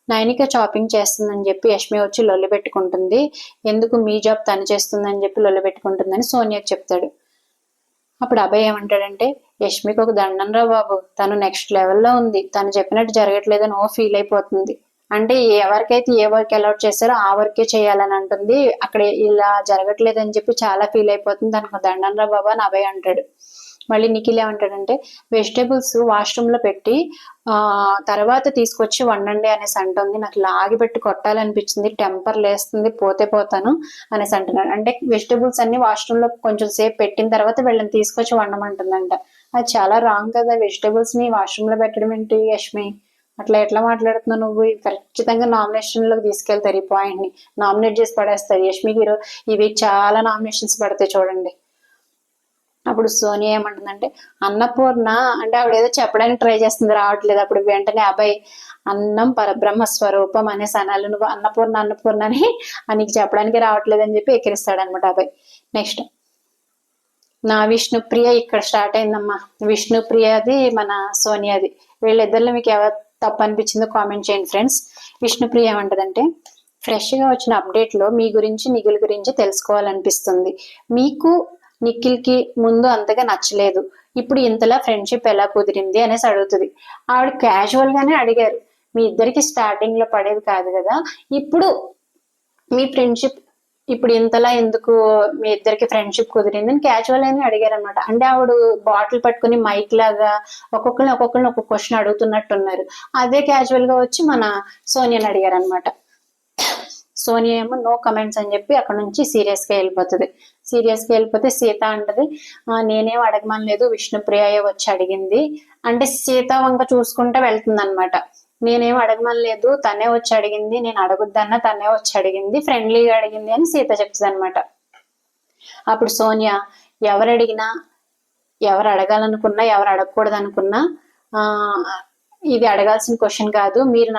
నైనిక షాపింగ్ చేస్తుందని చెప్పి యష్మి వచ్చి లొల్లి పెట్టుకుంటుంది, ఎందుకు మీ జాబ్ తను చేస్తుందని చెప్పి లొల్లి పెట్టుకుంటుందని సోనియాకి చెప్తాడు. అప్పుడు అభయ్ ఏమంటాడంటే, యష్మికి ఒక దండం రా బాబు, తను నెక్స్ట్ లెవెల్లో ఉంది, తను చెప్పినట్టు జరగట్లేదని ఓ ఫీల్ అయిపోతుంది, అంటే ఎవరికైతే ఏ వర్క్ అలాట్ చేస్తారో ఆ వర్కే చేయాలని అంటుంది, అక్కడ ఇలా జరగట్లేదని చెప్పి చాలా ఫీల్ అయిపోతుంది, దానికి దండం రా బాబు అని అభయ్ అంటాడు. మళ్ళీ నిఖిల్ ఏమంటాడంటే, వెజిటేబుల్స్ వాష్రూమ్ లో పెట్టి తర్వాత తీసుకొచ్చి వండండి అనేసి అంటుంది, నాకు లాగి పెట్టి కొట్టాలనిపించింది, టెంపర్ లేస్తుంది, పోతే పోతాను అనేసి అంటున్నాడు. అంటే వెజిటేబుల్స్ అన్ని వాష్రూమ్ లో కొంచెం సేపు పెట్టిన తర్వాత వీళ్ళని తీసుకొచ్చి వండమంటుందంట. అది చాలా రాంగ్ కదా, వెజిటేబుల్స్ ని వాష్రూమ్ లో పెట్టడం ఏంటి యష్మి, అట్లా ఎట్లా మాట్లాడుతున్నావు నువ్వు, ఖచ్చితంగా నామినేషన్ లోకి తీసుకెళ్తారు, ఈ పాయింట్ ని నామినేట్ చేసి పడేస్తారు. యష్మికి ఈ వీక్ చాలా నామినేషన్స్ పడతాయి చూడండి. అప్పుడు సోనియా ఏమంటుందంటే, అన్నపూర్ణ అంటే ఆవిడ ఏదో చెప్పడానికి ట్రై చేస్తుంది, రావట్లేదు. అప్పుడు వెంటనే అబ్బాయి అన్నం పరబ్రహ్మ స్వరూపం అనేసి అనాలి, నువ్వు అన్నపూర్ణ అని నీకు చెప్పడానికి రావట్లేదు అని చెప్పి ఎక్కిరిస్తాడనమాట అబ్బాయి. నెక్స్ట్ నా విష్ణుప్రియ ఇక్కడ స్టార్ట్ అయిందమ్మా. విష్ణుప్రియది మన సోనియాది, వీళ్ళిద్దరిలో మీకు ఎవరు తప్పు అనిపించిందో కామెంట్ చేయండి ఫ్రెండ్స్. విష్ణుప్రియ ఏమంటదంటే, ఫ్రెష్ గా వచ్చిన అప్డేట్ లో మీ గురించి నిఖిల్ గురించి తెలుసుకోవాలనిపిస్తుంది, మీకు నిఖిల్ కి ముందు అంతగా నచ్చలేదు, ఇప్పుడు ఇంతలా ఫ్రెండ్షిప్ ఎలా కుదిరింది అనేసి అడుగుతుంది. ఆవిడ క్యాజువల్ గానే అడిగారు, మీ ఇద్దరికి స్టార్టింగ్ లో పడేది కాదు కదా, ఇప్పుడు మీ ఫ్రెండ్షిప్ ఇప్పుడు ఇంతలా ఎందుకు మీ ఇద్దరికి ఫ్రెండ్షిప్ కుదిరింది అని క్యాజువల్ అని అడిగారు అనమాట. అంటే ఆవిడ బాటిల్ పట్టుకుని మైక్ లాగా ఒక్కొక్కరిని ఒక్కొక్క క్వశ్చన్ అడుగుతున్నట్టున్నారు. అదే క్యాజువల్ గా వచ్చి మన సోనియాని అడిగారు అనమాట. సోనియా ఏమో నో కమెంట్స్ అని చెప్పి అక్కడ నుంచి సీరియస్ గా వెళ్ళిపోతే సీత అంటది, నేనేం అడగమనలేదు, విష్ణుప్రియ వచ్చి అడిగింది అంటే సీత వంక చూసుకుంటా వెళ్తుంది అనమాట. నేనేం అడగమనలేదు, తనే వచ్చి అడిగింది, నేను అడగొద్దన్నా తనే వచ్చి అడిగింది, ఫ్రెండ్లీగా అడిగింది అని సీత చెప్తుంది అనమాట. అప్పుడు సోనియా, ఎవరు అడిగినా, ఎవరు అడగాలనుకున్నా, ఎవరు అడగకూడదు అనుకున్నా ఇది అడగాల్సిన క్వశ్చన్ కాదు, మీరు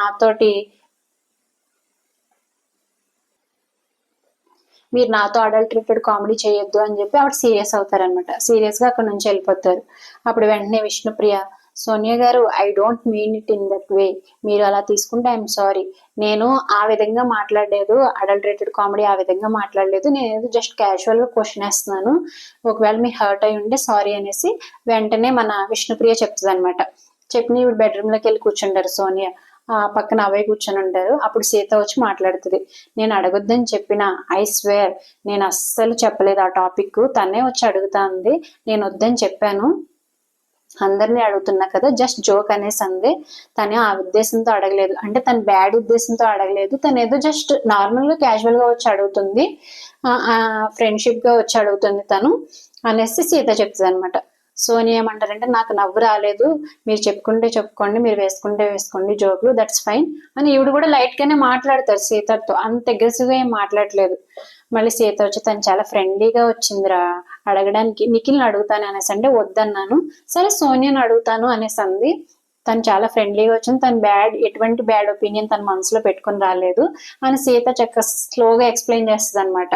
నాతో అడల్టరేటెడ్ కామెడీ చేయొద్దు అని చెప్పి ఆవిడ సీరియస్ అవుతారనమాట. సీరియస్ గా అక్కడ నుంచి వెళ్ళిపోతారు. అప్పుడు వెంటనే విష్ణుప్రియ, సోనియా గారు I don't mean it in that way, మీరు అలా తీసుకుంటే ఐఎమ్ సారీ, నేను ఆ విధంగా మాట్లాడలేదు, అడల్టరేటెడ్ కామెడీ ఆ విధంగా మాట్లాడలేదు, నేను జస్ట్ క్యాజువల్ గా క్వశ్చన్ వేస్తున్నాను, ఒకవేళ మీ హర్ట్ అయి ఉంటే సారీ అనేసి వెంటనే మన విష్ణుప్రియ చెప్తుంది అనమాట. చెప్పి ఇప్పుడు బెడ్రూమ్ లోకి వెళ్ళి కూర్చుంటారు సోనియా, పక్కన అభయ్ కూర్చొని ఉంటారు. అప్పుడు సీత వచ్చి మాట్లాడుతుంది, నేను అడగొద్దని చెప్పిన, ఐ స్వేర్ నేను అస్సలు చెప్పలేదు ఆ టాపిక్, తనే వచ్చి అడుగుతా ఉంది, నేను వద్దని చెప్పాను, అందరినీ అడుగుతున్నా కదా, జస్ట్ జోక్ అనేసి అంది, తనే ఆ ఉద్దేశంతో అడగలేదు, అంటే తను బ్యాడ్ ఉద్దేశంతో అడగలేదు, తను ఏదో జస్ట్ నార్మల్ గా క్యాజువల్ గా వచ్చి అడుగుతుంది, ఫ్రెండ్షిప్ గా వచ్చి అడుగుతుంది తను అనేసి సీత చెప్తుంది అనమాట. సోనియా ఏమంటారంటే, నాకు నవ్వు రాలేదు, మీరు చెప్పుకోండి, మీరు వేసుకోండి జోకులు, దట్స్ ఫైన్ అని ఈవిడ కూడా లైట్ గానే మాట్లాడతారు సీతతో, అంత అగ్రెసివ్ గా ఏం మాట్లాడలేదు. మళ్ళీ సీత వచ్చి తను చాలా ఫ్రెండ్లీగా వచ్చిందిరా అడగడానికి, నిఖిల్ని అడుగుతాను అనేసి అంటే వద్దన్నాను, సరే సోనియాని అడుగుతాను అనేసి అంది. తను చాలా ఫ్రెండ్లీగా వచ్చింది, తను ఎటువంటి బ్యాడ్ ఒపీనియన్ తన మనసులో పెట్టుకుని రాలేదు అని సీత చక్కగా స్లోగా ఎక్స్ప్లెయిన్ చేస్తుంది అనమాట.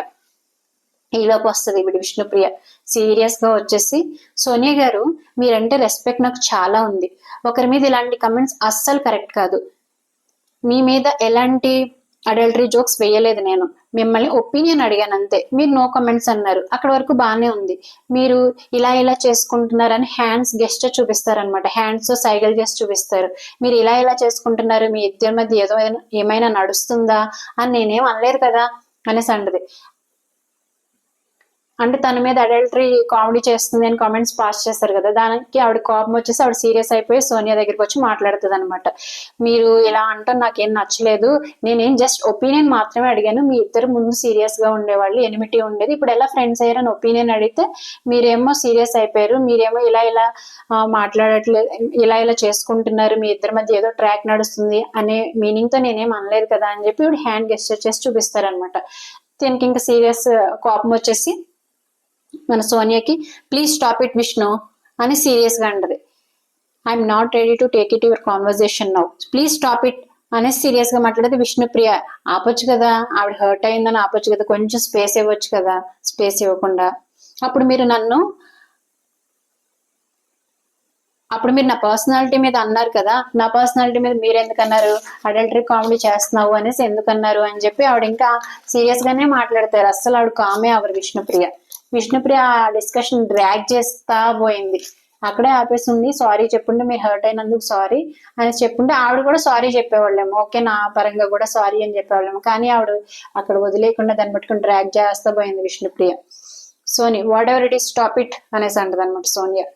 ఈలోపు వస్తుంది ఇప్పుడు విష్ణుప్రియ సీరియస్ గా వచ్చేసి, సోనియా గారు మీరంటే రెస్పెక్ట్ నాకు చాలా ఉంది, ఒకరి మీద ఇలాంటి కమెంట్స్ అస్సలు కరెక్ట్ కాదు, మీ మీద ఎలాంటి అడల్టరీ జోక్స్ వేయలేదు నేను, మిమ్మల్ని ఒపీనియన్ అడిగాను అంతే. మీరు నో కమెంట్స్ అన్నారు, అక్కడ వరకు బాగానే ఉంది. మీరు ఇలా ఇలా చేసుకుంటున్నారని హ్యాండ్స్ గెస్చర్ చూపిస్తారనమాట, హ్యాండ్స్ సైకిల్ చేసి చూపిస్తారు. మీరు ఇలా ఇలా చేసుకుంటున్నారు, మీ ఇద్దరి మధ్య ఏదో ఏమైనా నడుస్తుందా అని నేనేం అనలేదు కదా అనేసి అంటది. అంటే తన మీద అడల్టరీ కామెడీ చేస్తుంది అని కామెంట్స్ పాస్ చేస్తారు కదా, దానికి ఆవిడ కోపం వచ్చేసి ఆవిడ సీరియస్ అయిపోయి సోనియా దగ్గరికి వచ్చి మాట్లాడుతుంది అనమాట. మీరు ఇలా అంటాం నాకేం నచ్చలేదు, నేనేం జస్ట్ ఒపీనియన్ మాత్రమే అడిగాను, మీ ఇద్దరు ముందు సీరియస్ గా ఉండేవాళ్ళు, ఎనిమిటీ ఉండేది, ఇప్పుడు ఎలా ఫ్రెండ్స్ అయ్యారని ఒపీనియన్ అడిగితే మీరేమో సీరియస్ అయిపోయారు, మీరేమో ఇలా ఇలా మాట్లాడట్లేదు, ఇలా ఇలా చేసుకుంటున్నారు, మీ ఇద్దరి మధ్య ఏదో ట్రాక్ నడుస్తుంది అనే మీనింగ్ తో నేనేం అనలేదు కదా అని చెప్పి ఇప్పుడు హ్యాండ్ గెస్చర్ చేసి చూపిస్తారనమాట. దీనికి ఇంకా సీరియస్ కోపం వచ్చేసి మన సోనియాకి, ప్లీజ్ స్టాప్ ఇట్ విష్ణు అని సీరియస్ గా అంటది. I'm not ready to take it your conversation now, please stop it అని సీరియస్ గా మాట్లాడేది. విష్ణుప్రియ, ఆపొచ్చు కదా, ఆవిడ హర్ట్ అయిందని ఆపొచ్చు కదా, కొంచెం స్పేస్ ఇవ్వచ్చు కదా. స్పేస్ ఇవ్వకుండా అప్పుడు మీరు నా పర్సనాలిటీ మీద అన్నారు కదా, నా పర్సనాలిటీ మీద మీరు ఎందుకు అన్నారు, అడల్టరీ కామెడీ చేస్తున్నావు అనేసి ఎందుకు అన్నారు అని చెప్పి ఆవిడ ఇంకా సీరియస్ గానే మాట్లాడతారు. అస్సలు ఆవిడ కామే అవరు విష్ణుప్రియ ఆ డిస్కషన్ డ్రాగ్ చేస్తా పోయింది. అక్కడే ఆపేసింది. సారీ చెప్పుంటే మీరు హర్ట్ అయినందుకు సారీ అని చెప్పుంటే ఆవిడ కూడా సారీ చెప్పేవాళ్ళేమో, ఓకే నా పరంగా కూడా సారీ అని చెప్పేవాళ్ళేమో. కానీ ఆవిడ అక్కడ వదిలేకుండా దాన్ని పట్టుకుని డ్రాగ్ చేస్తా పోయింది Vishnupriya. Soni, whatever it is stop it అనేసి అంటది అనమాట సోనియా.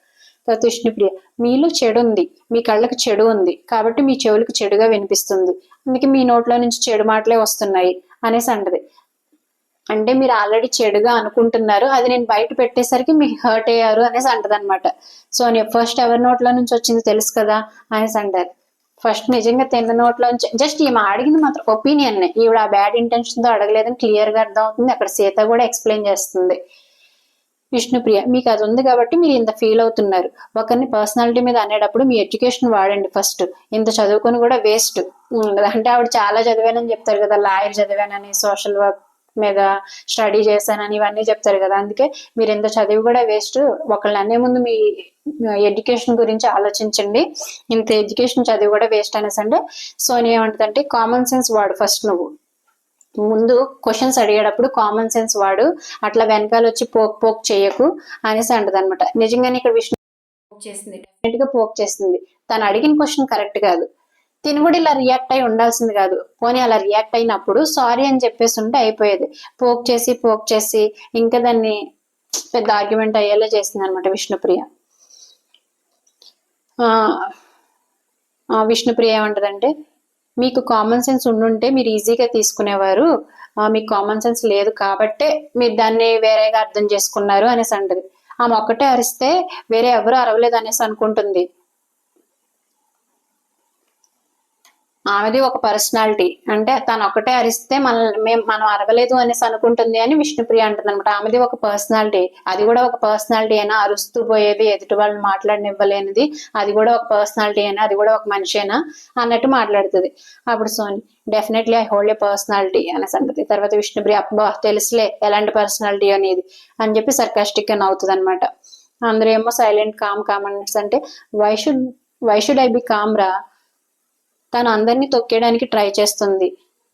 తర్వాత విష్ణుప్రియ, మీలో చెడు ఉంది, మీ కళ్ళకు చెడు ఉంది కాబట్టి మీ చెవులకు చెడుగా వినిపిస్తుంది, అందుకే మీ నోట్లో నుంచి చెడు మాటలే వస్తున్నాయి అనేసి అంటది. అంటే మీరు ఆల్రెడీ చెడుగా అనుకుంటున్నారు, అది నేను బయట పెట్టేసరికి మీకు హర్ట్ అయ్యారు అనేసి అంటది అనమాట. సోనియా, ఫస్ట్ ఎవరి నోట్లో నుంచి వచ్చింది తెలుసు కదా అనేసి అంటారు. ఫస్ట్ నిజంగా తిన్న నోట్లో నుంచి జస్ట్ ఈమె అడిగింది మాత్రం ఒపీనియన్, ఈవిడ ఆ బ్యాడ్ ఇంటెన్షన్ తో అడగలేదని క్లియర్ గా అర్థం అవుతుంది. అక్కడ సీత కూడా ఎక్స్ప్లెయిన్ చేస్తుంది. విష్ణుప్రియ, మీకు అది ఉంది కాబట్టి మీరు ఇంత ఫీల్ అవుతున్నారు. ఒకరిని పర్సనాలిటీ మీద అనేటప్పుడు మీ ఎడ్యుకేషన్ వాడండి ఫస్ట్, ఇంత చదువుకొని కూడా వేస్ట్. అంటే ఆవిడ చాలా చదివానని చెప్తారు కదా, లాయర్ చదివానని, సోషల్ వర్క్ మీద స్టడీ చేశానని ఇవన్నీ చెప్తారు కదా, అందుకే మీరు ఇంత చదివి కూడా వేస్ట్. ఒకళ్ళని అనే ముందు మీ ఎడ్యుకేషన్ గురించి ఆలోచించండి, ఇంత ఎడ్యుకేషన్ చదివి కూడా వేస్ట్ అనేసి అంటే సోనియా ఏమంటుందంటే, కామన్ సెన్స్ వాడు ఫస్ట్, నువ్వు ముందు క్వశ్చన్స్ అడిగేటప్పుడు కామన్ సెన్స్ వాడు, అట్లా వెనకాల వచ్చి పోక్ చేయకు అనేసి అంటది అనమాట. నిజంగానే ఇక్కడ విష్ణు పోక్ చేసింది, డెఫినెట్ గా పోక్ చేసింది. తను అడిగిన క్వశ్చన్ కరెక్ట్ కాదు, తిని కూడా ఇలా రియాక్ట్ అయి ఉండాల్సింది కాదు. పోనీ అలా రియాక్ట్ అయినప్పుడు సారీ అని చెప్పేసి ఉంటే అయిపోయేది. పోక్ చేసి ఇంకా దాన్ని పెద్ద ఆర్గ్యుమెంట్ అయ్యేలా చేసింది అనమాట విష్ణుప్రియ. విష్ణుప్రియ ఏమంటదంటే, మీకు కామన్ సెన్స్ ఉండుంటే మీరు ఈజీగా తీసుకునేవారు, మీకు కామన్ సెన్స్ లేదు కాబట్టే మీరు దాన్ని వేరేగా అర్థం చేసుకున్నారు అనేసి అంటది. ఆమె ఒక్కటే అరిస్తే వేరే ఎవరు అరవలేదు అనేసి అనుకుంటుంది. ఆమెది ఒక పర్సనాలిటీ, అంటే తను ఒకటే అరిస్తే మనం అరవలేదు అనేసి అనుకుంటుంది అని విష్ణుప్రియ అంటుంది అనమాట. ఆమెది ఒక పర్సనాలిటీ, అది కూడా ఒక పర్సనాలిటీ అయినా, అరుస్తూ పోయేది, ఎదుటి వాళ్ళని మాట్లాడనివ్వలేనిది, అది కూడా ఒక పర్సనాలిటీ అయినా, అది కూడా ఒక మనిషేనా అన్నట్టు మాట్లాడుతుంది. అప్పుడు Soni, definitely I hold a personality అనేసి అంటది. తర్వాత విష్ణుప్రియ, అబ్బా తెలుసులే ఎలాంటి పర్సనాలిటీ అనేది అని చెప్పి సర్కాస్టిక్ గా నవ్వుతుంది అనమాట. అందరూ ఏమో సైలెంట్ కామ్ అనేసి అంటే, why should I be calm రా, తను అందరినీ తొక్కేయడానికి ట్రై చేస్తుంది,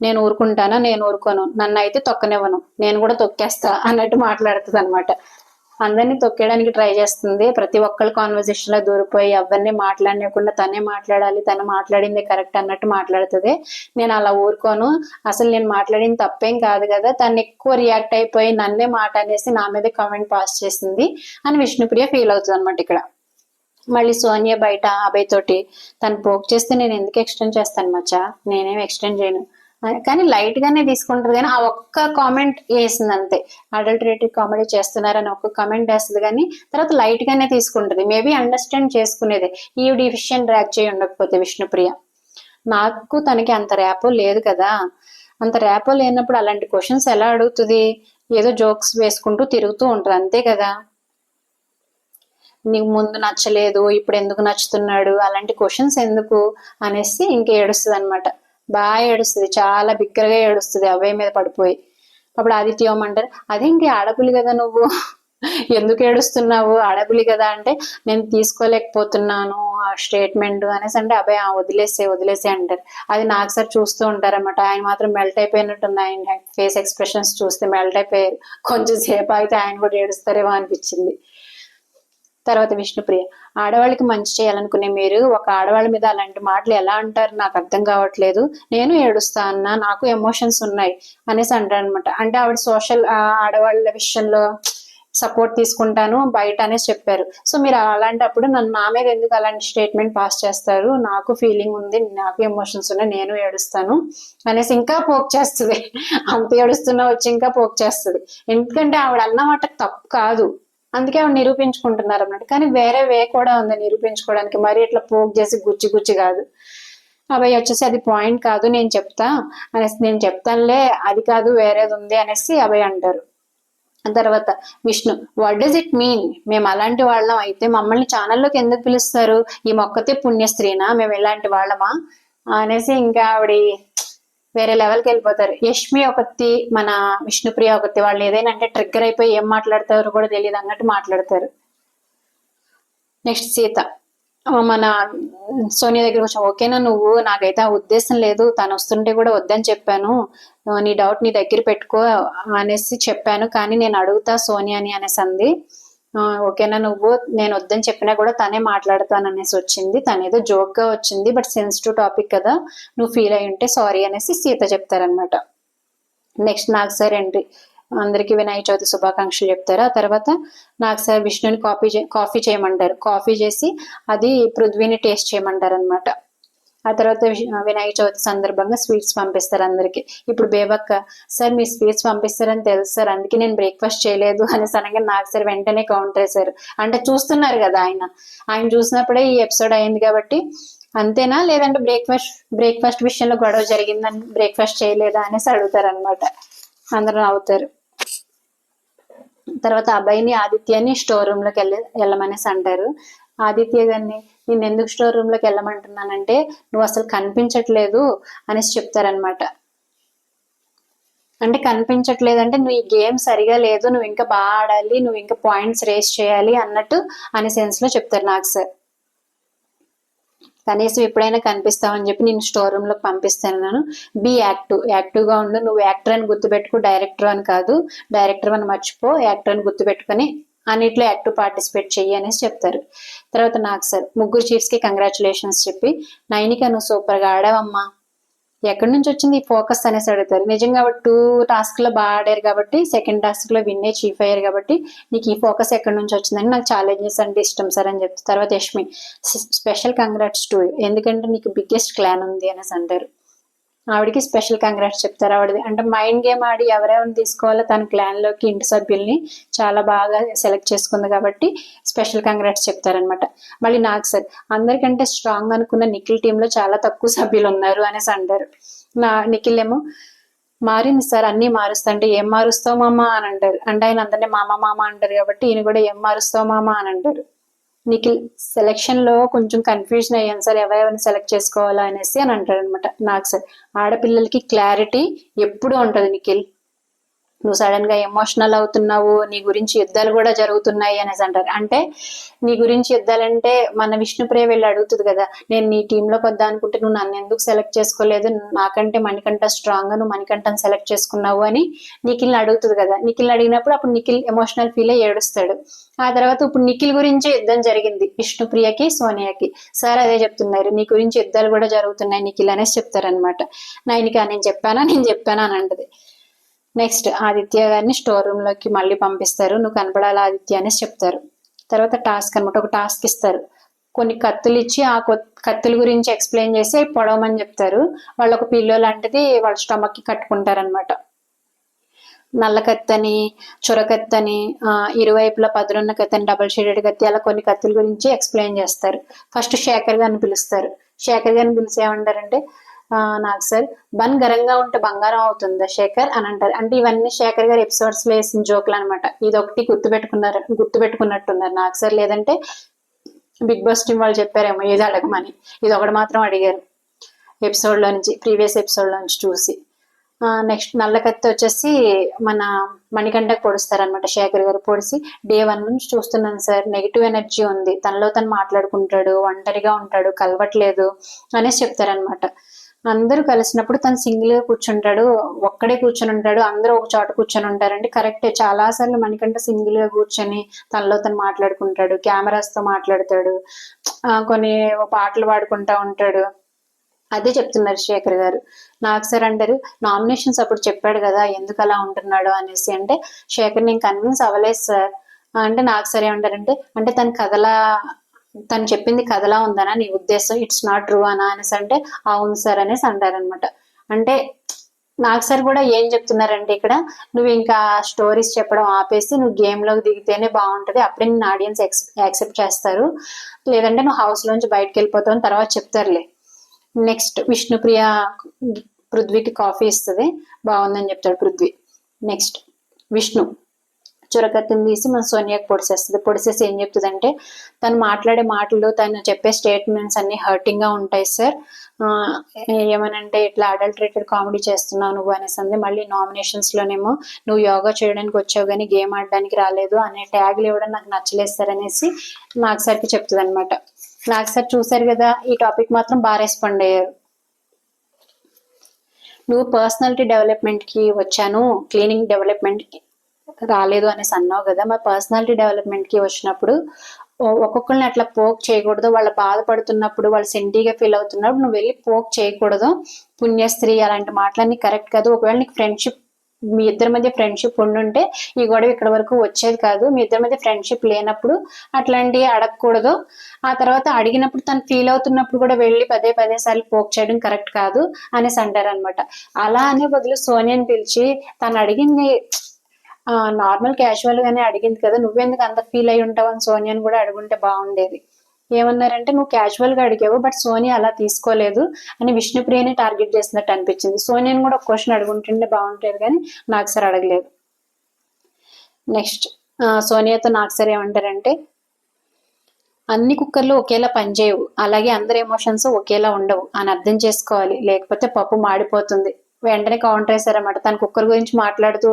నేను ఊరుకుంటానా, నేను ఊరుకోను, నన్ను అయితే తొక్కనివ్వను, నేను కూడా తొక్కేస్తా అన్నట్టు మాట్లాడుతుంది అనమాట. అందరినీ తొక్కేయడానికి ట్రై చేస్తుంది, ప్రతి ఒక్కళ్ళ కాన్వర్జేషన్ లో దూరిపోయి ఎవరిని మాట్లాడనివ్వకుండా తనే మాట్లాడాలి, తను మాట్లాడిందే కరెక్ట్ అన్నట్టు మాట్లాడుతుంది. నేను అలా ఊరుకోను, అసలు నేను మాట్లాడింది తప్పేం కాదు కదా, తను ఎక్కువ రియాక్ట్ అయిపోయి నన్నే మాట అనేసి నా మీద కామెంట్ పాస్ చేసింది అని విష్ణుప్రియ ఫీల్ అవుతుంది అనమాట. ఇక్కడ మళ్ళీ సోనియా బయట అభయ్ తోటి, తను పోక్ చేస్తే నేను ఎందుకు ఎక్స్టెండ్ చేస్తాను మచ్చా, నేనేం ఎక్స్టెండ్ చేయను కానీ లైట్ గానే తీసుకుంటది. కానీ ఆ ఒక్క కామెంట్ వేసింది అంతే, అడల్టరేటివ్ కామెడీ చేస్తున్నారని ఒక్క కామెంట్ వేస్తుంది, కానీ తర్వాత లైట్ గానే తీసుకుంటది. మేబీ అండర్స్టాండ్ చేసుకునేది, ఈ విషయం డ్రాగ్ చేయి ఉండకపోతే విష్ణుప్రియ. నాకు తనకి అంత ర్యాపో లేదు కదా, అంత ర్యాపో లేనప్పుడు అలాంటి క్వశ్చన్స్ ఎలా అడుగుతుంది, ఏదో జోక్స్ వేసుకుంటూ తిరుగుతూ ఉంటది అంతే కదా. నీకు ముందు నచ్చలేదు ఇప్పుడు ఎందుకు నచ్చుతున్నాడు, అలాంటి క్వశ్చన్స్ ఎందుకు అనేసి ఇంక ఏడుస్తుంది అనమాట. బాగా ఏడుస్తుంది, చాలా బిగ్గరగా ఏడుస్తుంది అభయ్ మీద పడిపోయి. అప్పుడు ఆదిత్య ఏమంటారు, అదేంటి ఆడపులి కదా నువ్వు, ఎందుకు ఏడుస్తున్నావు, ఆడపిల్లి కదా అంటే నేను తీసుకోలేకపోతున్నాను ఆ స్టేట్మెంట్ అనేసి అంటే, అబ్బాయి వదిలేసే అంటారు. అది నాకు సార్ చూస్తూ ఉంటారన్నమాట. ఆయన మాత్రం మెల్ట్ అయిపోయినట్టుంది, ఆయన ఫేస్ ఎక్స్ప్రెషన్స్ చూస్తే మెల్ట్ అయిపోయారు. కొంచెం సేపు అయితే ఆయన కూడా ఏడుస్తారేమో అనిపించింది. తర్వాత విష్ణుప్రియ, ఆడవాళ్ళకి మంచి చేయాలనుకునే మీరు ఒక ఆడవాళ్ళ మీద అలాంటి మాటలు ఎలా అంటారు, నాకు అర్థం కావట్లేదు, నేను ఏడుస్తా అన్నా, నాకు ఎమోషన్స్ ఉన్నాయి అనేసి అంటారు అనమాట. అంటే ఆవిడ సోషల్ ఆడవాళ్ళ విషయంలో సపోర్ట్ తీసుకుంటాను బయట అనేసి చెప్పారు. సో మీరు అలాంటప్పుడు నన్ను నా మీద ఎందుకు అలాంటి స్టేట్మెంట్ పాస్ చేస్తారు, నాకు ఫీలింగ్ ఉంది, నాకు ఎమోషన్స్ ఉన్నాయి, నేను ఏడుస్తాను అనేసి ఇంకా పోక్ చేస్తుంది. అంత ఏడుస్తున్నా వచ్చి ఇంకా పోక్ చేస్తుంది. ఎందుకంటే ఆవిడ అన్నమాట తప్పు కాదు, అందుకే ఆవిడ నిరూపించుకుంటున్నారు అన్నమాట. కానీ వేరే వే కూడా ఉంది నిరూపించుకోవడానికి, మరి ఇట్లా పోక్ చేసి గుచ్చి గుచ్చి కాదు. అబ్బాయి వచ్చేసి అది పాయింట్ కాదు, నేను చెప్తా అనేసి, నేను చెప్తానులే అది కాదు వేరేది ఉంది అనేసి అబ్బాయి అంటారు. తర్వాత Vishnu, what does it mean, మేము అలాంటి వాళ్ళం అయితే మమ్మల్ని ఛానల్లోకి ఎందుకు పిలుస్తారు, ఈ మొక్కతే పుణ్యస్త్రీనా, మేము ఇలాంటి వాళ్ళమా అనేసి ఇంకా ఆవిడ వేరే లెవెల్కి వెళ్ళిపోతారు. యష్మి ఒకటి, మన విష్ణుప్రియ ఒకటి, వాళ్ళు ఏదైనా అంటే ట్రిగ్గర్ అయిపోయి ఏం మాట్లాడతారో కూడా తెలియదు అన్నట్టు మాట్లాడతారు. నెక్స్ట్ సీత, మన సోనియా దగ్గర కొంచెం, ఓకేనా నువ్వు, నాకైతే ఆ ఉద్దేశం లేదు, తను వస్తుంటే కూడా వద్దని చెప్పాను, నీ డౌట్ నీ దగ్గర పెట్టుకో అనేసి చెప్పాను, కానీ నేను అడుగుతా సోనియాని అనేసి అంది. ఓకేనా నువ్వు, నేను వద్దని చెప్పినా కూడా తనే మాట్లాడతాను అనేసి వచ్చింది. తనేదో జోక్ గా వచ్చింది, బట్ సెన్సిటివ్ టాపిక్ కదా, నువ్వు ఫీల్ అయి ఉంటే సారీ అనేసి సీత చెప్తారనమాట. నెక్స్ట్ నాకు సార్ ఎంట్రీ, అందరికి వినాయక చవితి శుభాకాంక్షలు చెప్తారు. ఆ తర్వాత నాకు సార్ విష్ణుని కాఫీ చేయమంటారు. కాఫీ చేసి అది పృథ్వీని టేస్ట్ చేయమంటారు అనమాట. ఆ తర్వాత వినాయక చవితి సందర్భంగా స్వీట్స్ పంపిస్తారు అందరికి. ఇప్పుడు బేబక్క, సార్ మీ స్వీట్స్ పంపిస్తారని తెలుసు సార్, అందుకే నేను బ్రేక్ఫాస్ట్ చేయలేదు అనేసి అనగా నాకు సార్ వెంటనే కౌంటర్ వేశారు. అంటే చూస్తున్నారు కదా ఆయన చూసినప్పుడే ఈ ఎపిసోడ్ అయింది కాబట్టి, అంతేనా లేదంటే బ్రేక్ఫాస్ట్ విషయంలో గొడవ జరిగిందని బ్రేక్ఫాస్ట్ చేయలేదా అనేసి అడుగుతారు అనమాట. అందరూ అవుతారు. తర్వాత అబ్బాయిని ఆదిత్యాన్ని స్టోర్ రూమ్ లోకి వెళ్ళమనేసి అంటారు. ఆదిత్య గారిని, నేను ఎందుకు స్టోర్ రూమ్ లోకి వెళ్ళమంటున్నానంటే నువ్వు అసలు కనిపించట్లేదు అనేసి చెప్తారనమాట. అంటే కనిపించట్లేదంటే నువ్వు ఈ గేమ్ సరిగా లేదు, నువ్వు ఇంకా బాగా ఆడాలి, నువ్వు ఇంకా పాయింట్స్ రేస్ చేయాలి అన్నట్టు అనే సెన్స్ లో చెప్తారు నాకు సార్. కనీసం ఎప్పుడైనా కనిపిస్తావని చెప్పి నేను స్టోర్ రూమ్ లోకి పంపిస్తాను, బీ యాక్టివ్ గా ఉండు, నువ్వు యాక్టర్ అని గుర్తుపెట్టుకో, డైరెక్టర్ అని కాదు, డైరెక్టర్ అని మర్చిపో, యాక్టర్ అని గుర్తుపెట్టుకొని అన్నిట్లో యాక్టివ్ పార్టిసిపేట్ చెయ్యి అనేసి చెప్తారు. తర్వాత నాకు సార్ ముగ్గురు చీఫ్స్ కి కంగ్రాచులేషన్స్ చెప్పి, నైనిక నువ్వు సూపర్ గా ఆడావమ్మా, ఎక్కడి నుంచి వచ్చింది ఈ ఫోకస్ అనేసి అడుగుతారు. నిజంగా 2 టాస్క్ లో బాగా ఆడారు కాబట్టి, సెకండ్ టాస్క్ లో విన్నే చీఫ్ అయ్యారు కాబట్టి నీకు ఈ ఫోకస్ ఎక్కడి నుంచి వచ్చిందని, నాకు ఛాలెంజెస్ అంటే ఇష్టం సార్ అని చెప్తారు. తర్వాత యష్మి, స్పెషల్ కంగ్రాట్స్ టు, ఎందుకంటే నీకు బిగ్గెస్ట్ క్లాన్ ఉంది అనేసి అంటారు. ఆవిడకి స్పెషల్ కంగ్రాట్స్ చెప్తారు. ఆవిడది అంటే మైండ్ గేమ్ ఆడి ఎవరెవరిని తీసుకోవాలో తన క్లాన్ లోకి ఇంటి సభ్యుల్ని చాలా బాగా సెలెక్ట్ చేసుకుంది కాబట్టి స్పెషల్ కంగ్రాట్స్ చెప్తారనమాట. మళ్ళీ నాకు సార్, అందరికంటే స్ట్రాంగ్ అనుకున్న నిఖిల్ టీమ్ లో చాలా తక్కువ సభ్యులు ఉన్నారు అనేసి అంటారు. నిఖిల్ ఏమో, మారింది సార్, అన్ని మారుస్తా అంటే, ఏం మారుస్తావు మామ అని అంటారు. అంటే ఆయన అందరినీ మామ అంటారు కాబట్టి ఈయన కూడా ఏం మారుస్తావు మామ అని అంటారు. నిఖిల్, సెలెక్షన్ లో కొంచెం కన్ఫ్యూజన్ అయ్యాను సార్, ఎవరెవరిని సెలెక్ట్ చేసుకోవాలా అనేసి అని అంటారు అనమాట. నాకు సార్, ఆడపిల్లలకి క్లారిటీ ఎప్పుడు ఉంటది నిఖిల్, నువ్వు సడన్ గా ఎమోషనల్ అవుతున్నావు, నీ గురించి యుద్ధాలు కూడా జరుగుతున్నాయి అనేసి అంటారు. అంటే నీ గురించి యుద్ధాలంటే మన విష్ణుప్రియ వెళ్ళి అడుగుతుంది కదా, నేను నీ టీంలోకి వద్దా అనుకుంటే నువ్వు నన్ను ఎందుకు సెలెక్ట్ చేసుకోలేదు, నాకంటే మణికంఠ స్ట్రాంగ్ గా, నువ్వు మణికంఠని సెలెక్ట్ చేసుకున్నావు అని నిఖిల్ అడుగుతుంది కదా. నిఖిల్ అడిగినప్పుడు అప్పుడు నిఖిల్ ఎమోషనల్ ఫీల్ అయ్యి ఏడుస్తాడు. ఆ తర్వాత ఇప్పుడు నిఖిల్ గురించి యుద్ధం జరిగింది విష్ణుప్రియకి సోనియాకి, సార్ అదే చెప్తున్నారు, నీ గురించి యుద్ధాలు కూడా జరుగుతున్నాయి నిఖిల్ అనేసి చెప్తారనమాట. నైనిక, నేను చెప్పానా అని అంటది. నెక్స్ట్ ఆదిత్య గారిని స్టోర్ రూమ్ లోకి మళ్ళీ పంపిస్తారు. నువ్వు కనపడాలి ఆదిత్య అనేసి చెప్తారు. తర్వాత టాస్క్ అనమాట, ఒక టాస్క్ ఇస్తారు. కొన్ని కత్తులు ఇచ్చి ఆ కత్తుల గురించి ఎక్స్ప్లెయిన్ చేసి పొడవమని చెప్తారు. వాళ్ళు ఒక పిల్లో లాంటిది వాళ్ళ స్టమక్ కి కట్టుకుంటారనమాట. నల్ల కత్తని, చొరకత్తని, ఇరువైపులా పదునున్న కత్తని, డబుల్ షేడెడ్ కత్తి, అలా కొన్ని కత్తుల గురించి ఎక్స్ప్లెయిన్ చేస్తారు. ఫస్ట్ శేఖర్ గారిని పిలుస్తారు. శేఖర్ గారిని పిలిచి ఏమంటారంటే, నాకు సార్, బన్ గరంగా ఉంటే బంగారం అవుతుందా శేఖర్ అని అంటారు. అంటే ఇవన్నీ శేఖర్ గారు ఎపిసోడ్స్ లో వేసిన జోకులు అనమాట. ఇది ఒకటి గుర్తుపెట్టుకున్నట్టున్నారు నాకు సార్, లేదంటే బిగ్ బాస్ టీం వాళ్ళు చెప్పారేమో ఏది అడగమని, ఇది ఒకటి మాత్రం అడిగారు ఎపిసోడ్ లో నుంచి, ప్రీవియస్ ఎపిసోడ్ లో నుంచి చూసి. నెక్స్ట్ నల్ల కత్తి వచ్చేసి మన మణికంఠకు పొడుస్తారనమాట. శేఖర్ గారు పొడిసి, డే 1 నుంచి చూస్తున్నాను సార్, నెగిటివ్ ఎనర్జీ ఉంది, తనలో తను మాట్లాడుకుంటాడు, ఒంటరిగా ఉంటాడు, కలవట్లేదు అనేసి చెప్తారనమాట. అందరూ కలిసినప్పుడు తను సింగిల్ గా కూర్చుంటాడు, ఒక్కడే కూర్చొని ఉంటాడు, అందరూ ఒక చోట కూర్చొని ఉంటారండి. కరెక్టే, చాలా సార్లు మణికంఠ సింగిల్ గా కూర్చొని తనలో తను మాట్లాడుకుంటాడు, కెమెరాస్ తో మాట్లాడతాడు, కొన్ని పాటలు పాడుకుంటా ఉంటాడు. అదే చెప్తున్నారు శేఖర్ గారు. నాకు సార్ అంటారు, నామినేషన్స్ అప్పుడు చెప్పాడు కదా ఎందుకు అలా ఉంటున్నాడు అనేసి. అంటే శేఖర్ నేను కన్విన్స్ అవ్వలేదు సార్ అంటే, నాకు సార్ ఏమంటారంటే, అంటే తను చెప్పింది కథలా ఉందనా నీ ఉద్దేశం, ఇట్స్ నాట్ ట్రూ అనా అనేసి అంటే, అవును సార్ అనేసి అంటారనమాట. అంటే నాకు సార్ కూడా ఏం చెప్తున్నారంటే, ఇక్కడ నువ్వు ఇంకా స్టోరీస్ చెప్పడం ఆపేసి నువ్వు గేమ్ లోకి దిగితేనే బాగుంటది, అప్పుడే నిన్ను ఆడియన్స్ యాక్సెప్ట్ చేస్తారు, లేదంటే నువ్వు హౌస్ లోంచి బయటకు వెళ్ళిపోతావు తర్వాత చెప్తారులే. నెక్స్ట్ విష్ణుప్రియ పృథ్వీకి కాఫీ ఇస్తుంది, బాగుందని చెప్తాడు పృథ్వీ. నెక్స్ట్ విష్ణు చురకత్తిని తీసి మన సోనియాకి పొడిసేస్తుంది. పొడిసేసి ఏం చెప్తుందంటే, తను మాట్లాడే మాటలు, తను చెప్పే స్టేట్మెంట్స్ అన్ని హర్టింగ్ గా ఉంటాయి సార్, ఏమనంటే ఇట్లా అడల్టరేటెడ్ కామెడీ చేస్తున్నావు నువ్వు అనేసి అంది. మళ్ళీ నామినేషన్స్ లోనేమో నువ్వు యోగా చేయడానికి వచ్చావు కానీ గేమ్ ఆడడానికి రాలేదు అనే ట్యాగ్లు ఇవ్వడం నాకు నచ్చలేదు సార్ అనేసి నాగ్ సార్కి చెప్తుంది అనమాట. నాగ్ సార్ చూసారు కదా, ఈ టాపిక్ మాత్రం బాగా రెస్పాండ్ అయ్యారు. నువ్వు పర్సనాలిటీ డెవలప్మెంట్ కి వచ్చాను, క్లీనింగ్ డెవలప్మెంట్ కి రాలేదు అనేసి అన్నావు కదా, మరి పర్సనాలిటీ డెవలప్మెంట్ కి వచ్చినప్పుడు ఒక్కొక్కరిని అట్లా పోక్ చేయకూడదు, వాళ్ళు బాధపడుతున్నప్పుడు, వాళ్ళు సెంటీగా ఫీల్ అవుతున్నప్పుడు నువ్వు వెళ్ళి పోక్ చేయకూడదు, పుణ్యస్త్రీ అలాంటి మాటలన్నీ కరెక్ట్ కాదు. ఒకవేళ నీకు ఫ్రెండ్షిప్, మీ ఇద్దరి మధ్య ఫ్రెండ్షిప్ ఉండుంటే ఈ గొడవ ఇక్కడ వరకు వచ్చేది కాదు. మీ ఇద్దరి మధ్య ఫ్రెండ్షిప్ లేనప్పుడు అట్లాంటివి అడగకూడదు. ఆ తర్వాత అడిగినప్పుడు తను ఫీల్ అవుతున్నప్పుడు కూడా వెళ్ళి పదే సార్లు పోక్ చేయడం కరెక్ట్ కాదు అనేసి అంటారనమాట. అలా అనే బదులు సోనియాని పిలిచి తను అడిగింది నార్మల్ క్యాజువల్ గానే అడిగింది కదా, నువ్వెందుకు అంత ఫీల్ అయి ఉంటావు అని సోనియాని కూడా అడుగుంటే బాగుండేది. ఏమన్నారంటే, నువ్వు క్యాజువల్ గా అడిగావు బట్ సోనియా అలా తీసుకోలేదు అని విష్ణుప్రియని టార్గెట్ చేసినట్టు అనిపించింది. సోనియాని కూడా ఒక క్వశ్చన్ అడుగుంటుండే బాగుంటేది కానీ నాకు సార్ అడగలేదు. నెక్స్ట్ సోనియాతో నాకు సార్ ఏమంటారంటే, అన్ని కుక్కర్లు ఒకేలా పనిచేయవు, అలాగే అందరి ఎమోషన్స్ ఒకేలా ఉండవు అని అర్థం చేసుకోవాలి, లేకపోతే పప్పు మాడిపోతుంది. వెంటనే కౌంటర్ వేశారన్నమాట. తన కుక్కర్ గురించి మాట్లాడుతూ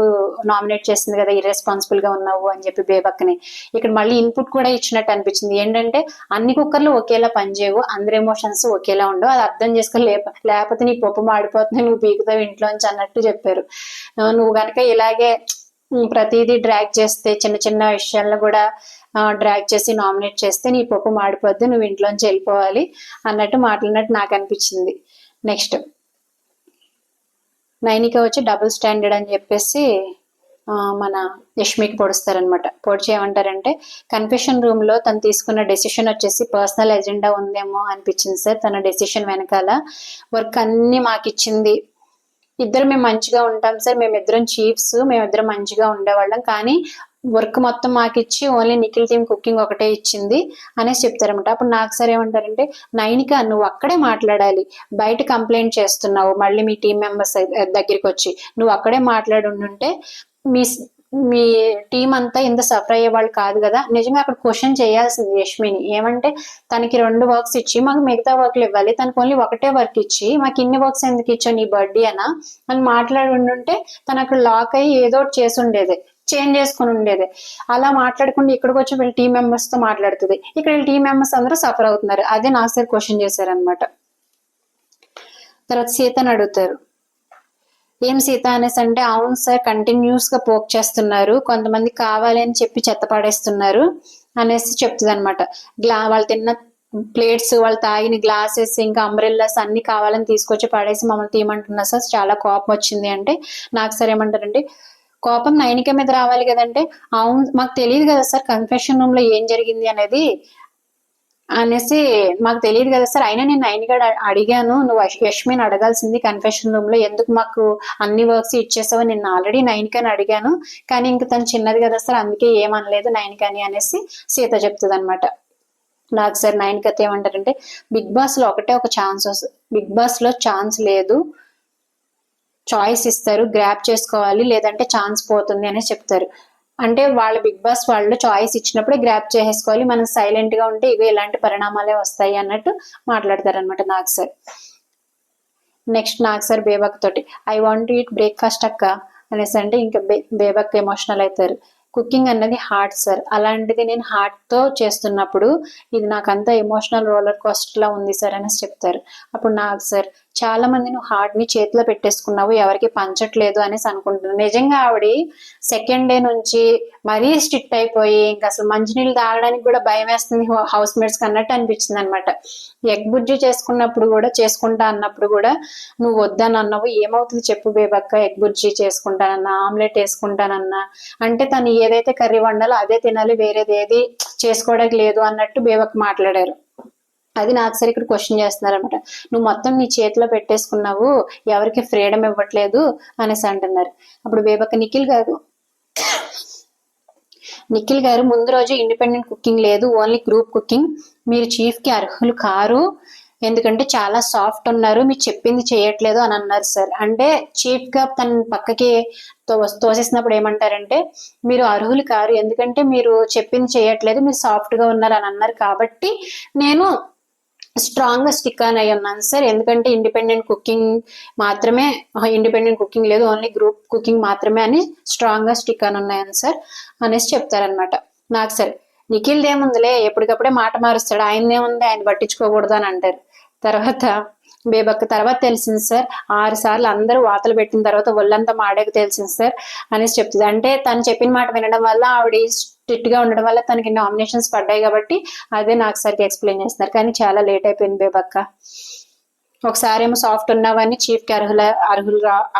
నామినేట్ చేసింది కదా, ఇర్రెస్పాన్సిబుల్ గా ఉన్నావు అని చెప్పి బేబక్కని. ఇక్కడ మళ్ళీ ఇన్పుట్ కూడా ఇచ్చినట్టు అనిపించింది. ఏంటంటే అన్ని కుక్కర్లు ఒకేలా పనిచేయవు, అందరి ఎమోషన్స్ ఒకేలా ఉండవు, అది అర్థం చేసుకుని లేకపోతే నీ పప్పు మాడిపోతుంది, నువ్వు పీకుతావు ఇంట్లోంచి అన్నట్టు చెప్పారు. నువ్వు కనుక ఇలాగే ప్రతిదీ డ్రాగ్ చేస్తే, చిన్న చిన్న విషయాలను కూడా డ్రాగ్ చేసి నామినేట్ చేస్తే నీ పప్పు మాడిపోద్ది, నువ్వు ఇంట్లోంచి వెళ్ళిపోవాలి అన్నట్టు మాట్లాడినట్టు నాకు అనిపించింది. నెక్స్ట్ నైనిక వచ్చి డబుల్ స్టాండర్డ్ అని చెప్పేసి మన యష్మికి పొడుస్తారనమాట. పొడిచి ఏమంటారంటే, కన్ఫెషన్ రూమ్ లో తను తీసుకున్న డెసిషన్ వచ్చేసి పర్సనల్ ఎజెండా ఉందేమో అనిపించింది సార్. తన డెసిషన్ వెనకాల వర్క్ అన్ని మాకు ఇచ్చింది, ఇద్దరు మేము మంచిగా ఉంటాం సార్, మేమిద్దరం చీఫ్స్, మేమిద్దరం మంచిగా ఉండేవాళ్ళం, కానీ వర్క్ మొత్తం మాకు ఇచ్చి ఓన్లీ నిఖిల్ టీమ్ కుకింగ్ ఒకటే ఇచ్చింది అనేసి చెప్తారనమాట. అప్పుడు నాకు సార్ ఏమంటారంటే, నైనిక నువ్వు అక్కడే మాట్లాడాలి, బయట కంప్లైంట్ చేస్తున్నావు మళ్ళీ మీ టీం మెంబర్స్ దగ్గరికి వచ్చి, నువ్వు అక్కడే మాట్లాడి ఉండుంటే మీ టీం అంతా ఇంత సఫర్ అయ్యే వాళ్ళు కాదు కదా. నిజంగా అక్కడ క్వశ్చన్ చేయాల్సింది యష్మిని, ఏమంటే తనకి 2 వర్క్స్ ఇచ్చి మాకు మిగతా వర్క్లు ఇవ్వాలి, తనకు ఓన్లీ ఒకటే వర్క్ ఇచ్చి మాకు ఇన్ని వర్క్స్ ఎందుకు ఇచ్చావు, నీ బర్త్డే అనా అని మాట్లాడి ఉండుంటే తను అక్కడ లాక్ అయ్యి ఏదో ఒకటి చేసి ఉండేది, చేంజ్ చేసుకుని ఉండేది. అలా మాట్లాడకుండా ఇక్కడికి వచ్చి వీళ్ళ టీం మెంబర్స్ తో మాట్లాడుతుంది, ఇక్కడ వీళ్ళ టీం మెంబర్స్ అందరూ సఫర్ అవుతున్నారు. అదే నాకు సార్ క్వశ్చన్ చేశారనమాట. తర్వాత సీతని అడుగుతారు, ఏం సీత అనేసి అంటే, అవును సార్ కంటిన్యూస్ గా పోక్ చేస్తున్నారు, కొంతమంది కావాలని చెప్పి చెత్త పడేస్తున్నారు అనేసి చెప్తుంది అనమాట. వాళ్ళు తిన్న ప్లేట్స్, వాళ్ళు తాగిన గ్లాసెస్, ఇంకా అంబ్రెల్లాస్ అన్ని కావాలని తీసుకొచ్చి పడేసి మమ్మల్ని తీయమంటున్నారు సార్, చాలా కోపం వచ్చింది అంటే నాకు సార్ ఏమంటారంటే, కోపం నైనిక మీద రావాలి కదంటే, అవును మాకు తెలియదు కదా సార్ కన్ఫెషన్ రూమ్ లో ఏం జరిగింది అనేది అనేసి, మాకు తెలియదు కదా సార్, అయినా నేను నైనిక అడిగాను, నువ్వు యష్మిని అడగాల్సింది కన్ఫెషన్ రూమ్ లో, ఎందుకు మాకు అన్ని వర్క్స్ ఇచ్చేసావు, నేను ఆల్రెడీ నైనికని అడిగాను కానీ ఇంక తను చిన్నది కదా సార్ అందుకే ఏమనలేదు నైనికని అనేసి సీత చెప్తుంది అనమాట. నాకు సార్ నైనికతో ఏమంటారంటే, బిగ్ బాస్ లో ఒకటే ఒక ఛాన్స్ వస్తుంది, బిగ్ బాస్ లో ఛాన్స్ లేదు, చాయిస్ ఇస్తారు, గ్రాప్ చేసుకోవాలి లేదంటే ఛాన్స్ పోతుంది అనేసి చెప్తారు. అంటే వాళ్ళ బిగ్ బాస్ వాళ్ళు చాయిస్ ఇచ్చినప్పుడే గ్రాప్ చేసేసుకోవాలి, మనం సైలెంట్ గా ఉంటే ఇవే ఇలాంటి పరిణామాలే వస్తాయి అన్నట్టు మాట్లాడతారు అనమాట నాకు సార్. నెక్స్ట్ నాకు సార్ బేబక్ తోటి I want to eat breakfast అక్క అనేసి అంటే ఇంకా బేబక్ ఎమోషనల్ అవుతారు. కుకింగ్ అన్నది హార్ట్ సార్, అలాంటిది నేను హార్ట్తో చేస్తున్నప్పుడు ఇది నాకంతా ఎమోషనల్ రోలర్ కోస్టర్ లా ఉంది సార్ అనేసి చెప్తారు. అప్పుడు నాకు సార్ చాలా మంది నువ్వు హార్ట్ని చేతిలో పెట్టేసుకున్నావు, ఎవరికి పంచట్లేదు అనేసి అనుకుంటున్నాను. నిజంగా ఆవిడ సెకండ్ డే నుంచి మరీ స్ట్రిక్ట్ అయిపోయి ఇంకా అసలు మంచినీళ్ళు తాగడానికి కూడా భయం వేస్తుంది హౌస్ మేట్స్ అన్నట్టు అనిపించింది అనమాట. ఎగ్ బుజ్జి చేసుకున్నప్పుడు కూడా చేసుకుంటా అన్నప్పుడు కూడా నువ్వు వద్దని అన్నావు, ఏమవుతుంది చెప్పు బేబక్క, ఎగ్ బుజ్జి చేసుకుంటానన్నా ఆమ్లెట్ వేసుకుంటానన్నా అంటే తను ఏదైతే కర్రీ వండాలో అదే తినాలి, వేరేది ఏది చేసుకోవడానికి లేదు అన్నట్టు బేబక్క మాట్లాడారు. అది నాకు సరే ఇక్కడ క్వశ్చన్ చేస్తున్నారు అనమాట. నువ్వు మొత్తం నీ చేతిలో పెట్టేసుకున్నావు, ఎవరికి ఫ్రీడమ్ ఇవ్వట్లేదు అనేసి అంటున్నారు. అప్పుడు బేబక్క నిఖిల్ గారు ముందు రోజు ఇండిపెండెంట్ కుకింగ్ లేదు, ఓన్లీ గ్రూప్ కుకింగ్, మీరు చీఫ్ కి అర్హులు కారు, ఎందుకంటే చాలా సాఫ్ట్ ఉన్నారు, మీరు చెప్పింది చేయట్లేదు అని అన్నారు సార్. అంటే చీఫ్ గా తన పక్కకి తోసేసినప్పుడు ఏమంటారంటే మీరు అర్హులు కారు, ఎందుకంటే మీరు చెప్పింది చేయట్లేదు, మీరు సాఫ్ట్ గా ఉన్నారు అని అన్నారు, కాబట్టి నేను స్ట్రాంగ్ గా స్టిక్ ఆన్ అయ్యి ఉన్నాను సార్, ఎందుకంటే ఇండిపెండెంట్ కుకింగ్ మాత్రమే, ఇండిపెండెంట్ కుకింగ్ లేదు ఓన్లీ గ్రూప్ కుకింగ్ మాత్రమే అని స్ట్రాంగ్ గా స్టిక్ ఆన్ ఉన్నాయని సార్ అనేసి చెప్తారనమాట. నాకు సార్ నిఖిల్ ఏముందిలే ఎప్పటికప్పుడే మాట మారుస్తాడు, ఆయనదేముంది ఆయన పట్టించుకోకూడదు అని అంటారు. తర్వాత బేబక్క తర్వాత తెలిసింది సార్ 6 సార్లు అందరూ వాతలు పెట్టిన తర్వాత ఒళ్ళంతా మాడాక తెలిసింది సార్ అనేసి చెప్తుంది. అంటే తను చెప్పిన మాట వినడం వల్ల ఆవిడ స్ట్రిక్ట్ గా ఉండడం వల్ల తనకి నామినేషన్స్ పడ్డాయి కాబట్టి అదే నాకు సరిగ్గా ఎక్స్ప్లెయిన్ చేస్తున్నారు. కానీ చాలా లేట్ అయిపోయింది బేబక్క. ఒకసారి ఏమో సాఫ్ట్ ఉన్నావని చీఫ్ కి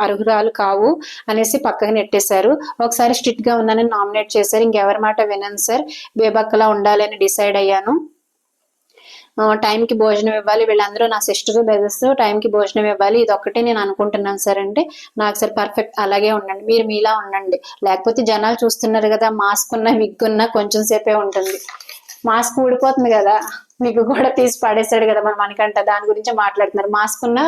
అర్హురాలు కావు అనేసి పక్కకు నెట్టేశారు, ఒకసారి స్ట్రిక్ట్ గా ఉన్నానని నామినేట్ చేశారు, ఇంకెవరి మాట వినను సార్, బేబక్కలా ఉండాలని డిసైడ్ అయ్యాను, టైంకి భోజనం ఇవ్వాలి, వీళ్ళందరూ నా సిస్టర్ బ్రదర్స్, టైంకి భోజనం ఇవ్వాలి, ఇది ఒక్కటే నేను అనుకుంటున్నాను సార్ అంటే నాకు సార్ పర్ఫెక్ట్ అలాగే ఉండండి, మీరు మీలా ఉండండి, లేకపోతే జనాలు చూస్తున్నారు కదా, మాస్క్ ఉన్నా విగ్ ఉన్నా కొంచెం సేపే ఉంటుంది, మాస్క్ ఊడిపోతుంది కదా, విగ్ కూడా తీసి పడేసాడు కదా మనకంట, దాని గురించి మాట్లాడుతున్నారు. మాస్క్ ఉన్న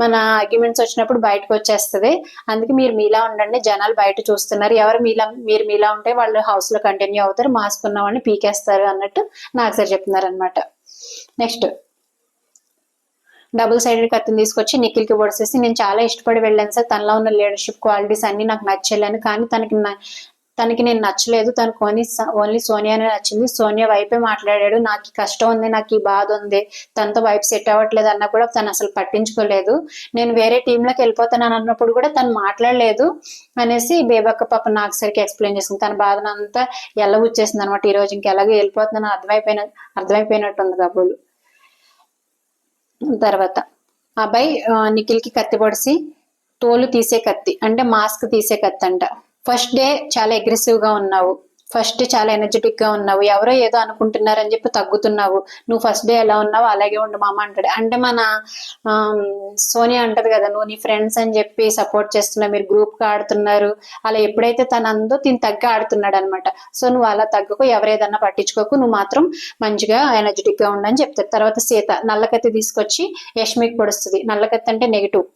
మన ఆర్గ్యుమెంట్స్ వచ్చినప్పుడు బయటకు వచ్చేస్తుంది, అందుకే మీరు మీలా ఉండండి, జనాలు బయట చూస్తున్నారు, మీరు మీలా ఉంటే వాళ్ళు హౌస్ లో కంటిన్యూ అవుతారు, మాస్క్ ఉన్న వాళ్ళని పీకేస్తారు అన్నట్టు నాకు సార్ చెప్తున్నారు అనమాట. నెక్స్ట్ డబుల్ సైడెడ్ కత్తిని తీసుకొచ్చి నిఖిల్ కి పొడిసేసి నేను చాలా ఇష్టపడి వెళ్ళాను సార్, తనలో ఉన్న లీడర్షిప్ క్వాలిటీస్ అన్ని నాకు నచ్చలేను, కానీ తనకి నేను నచ్చలేదు, తనకు ఓన్లీ సోనియానే నచ్చింది, సోనియా వైపే మాట్లాడాడు, నాకు కష్టం ఉంది, నాకు ఈ బాధ ఉంది, తనతో వైపు సెట్ అవ్వట్లేదు అన్నా కూడా తను అసలు పట్టించుకోలేదు, నేను వేరే టీంలోకి వెళ్ళిపోతాను అన్నప్పుడు కూడా తను మాట్లాడలేదు అనేసి బేబక్క పాప నాకు సరికి ఎక్స్ప్లెయిన్ చేసింది. తన బాధనంతా ఎలా వచ్చేసింది అనమాట. ఈ రోజు ఇంకెలాగో వెళ్ళిపోతున్నాను అర్థమైపోయినట్టుంది కాబోలు. తర్వాత అబ్బాయి నిఖిల్ కి కత్తి పొడిసి తోలు తీసే కత్తి అంటే మాస్క్ తీసే కత్తి అంట. ఫస్ట్ డే చాలా అగ్రెసివ్ గా ఉన్నావు, ఫస్ట్ డే చాలా ఎనర్జెటిక్ గా ఉన్నావు, ఎవరో ఏదో అనుకుంటున్నారని చెప్పి తగ్గుతున్నావు, నువ్వు ఫస్ట్ డే ఎలా ఉన్నావు అలాగే ఉండు మామ అంటాడు. అంటే మన సోనియా అంటది కదా, నువ్వు నీ ఫ్రెండ్స్ అని చెప్పి సపోర్ట్ చేస్తున్నావు, మీరు గ్రూప్ గా ఆడుతున్నారు, అలా ఎప్పుడైతే తను అందో తిని తగ్గ ఆడుతున్నాడు అనమాట. సో నువ్వు అలా తగ్గకు, ఎవరేదన్నా పట్టించుకోకు, నువ్వు మాత్రం మంచిగా ఎనర్జెటిక్ గా ఉండని చెప్తారు. తర్వాత సీత నల్లకత్తి తీసుకొచ్చి యష్మికి పొడుస్తుంది. నల్లకత్తి అంటే నెగిటివ్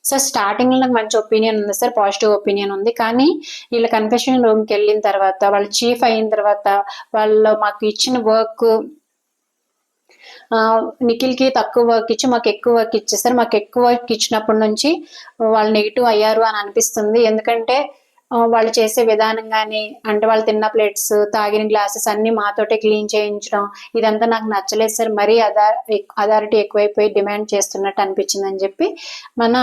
సార్, స్టార్టింగ్ లో నాకు మంచి ఒపీనియన్ ఉంది సార్, పాజిటివ్ ఒపీనియన్ ఉంది, కానీ వీళ్ళ కన్ఫెషన్ రూమ్కి వెళ్ళిన తర్వాత, వాళ్ళు చీఫ్ అయిన తర్వాత, వాళ్ళు మాకు ఇచ్చిన వర్క్ నిఖిల్ కి తక్కువ వర్క్ ఇచ్చి మాకు ఎక్కువ వర్క్ ఇచ్చేసారు, మాకు ఎక్కువ వర్క్ ఇచ్చినప్పటి నుంచి వాళ్ళు నెగిటివ్ అయ్యారు అని అనిపిస్తుంది. ఎందుకంటే వాళ్ళు చేసే విధానం కానీ, అంటే వాళ్ళు తిన్న ప్లేట్స్, తాగిన గ్లాసెస్ అన్ని మాతోటే క్లీన్ చేయించడం, ఇదంతా నాకు నచ్చలేదు సార్, మరీ అథారిటీ ఎక్కువైపోయి డిమాండ్ చేస్తున్నట్టు అనిపించింది అని చెప్పి మన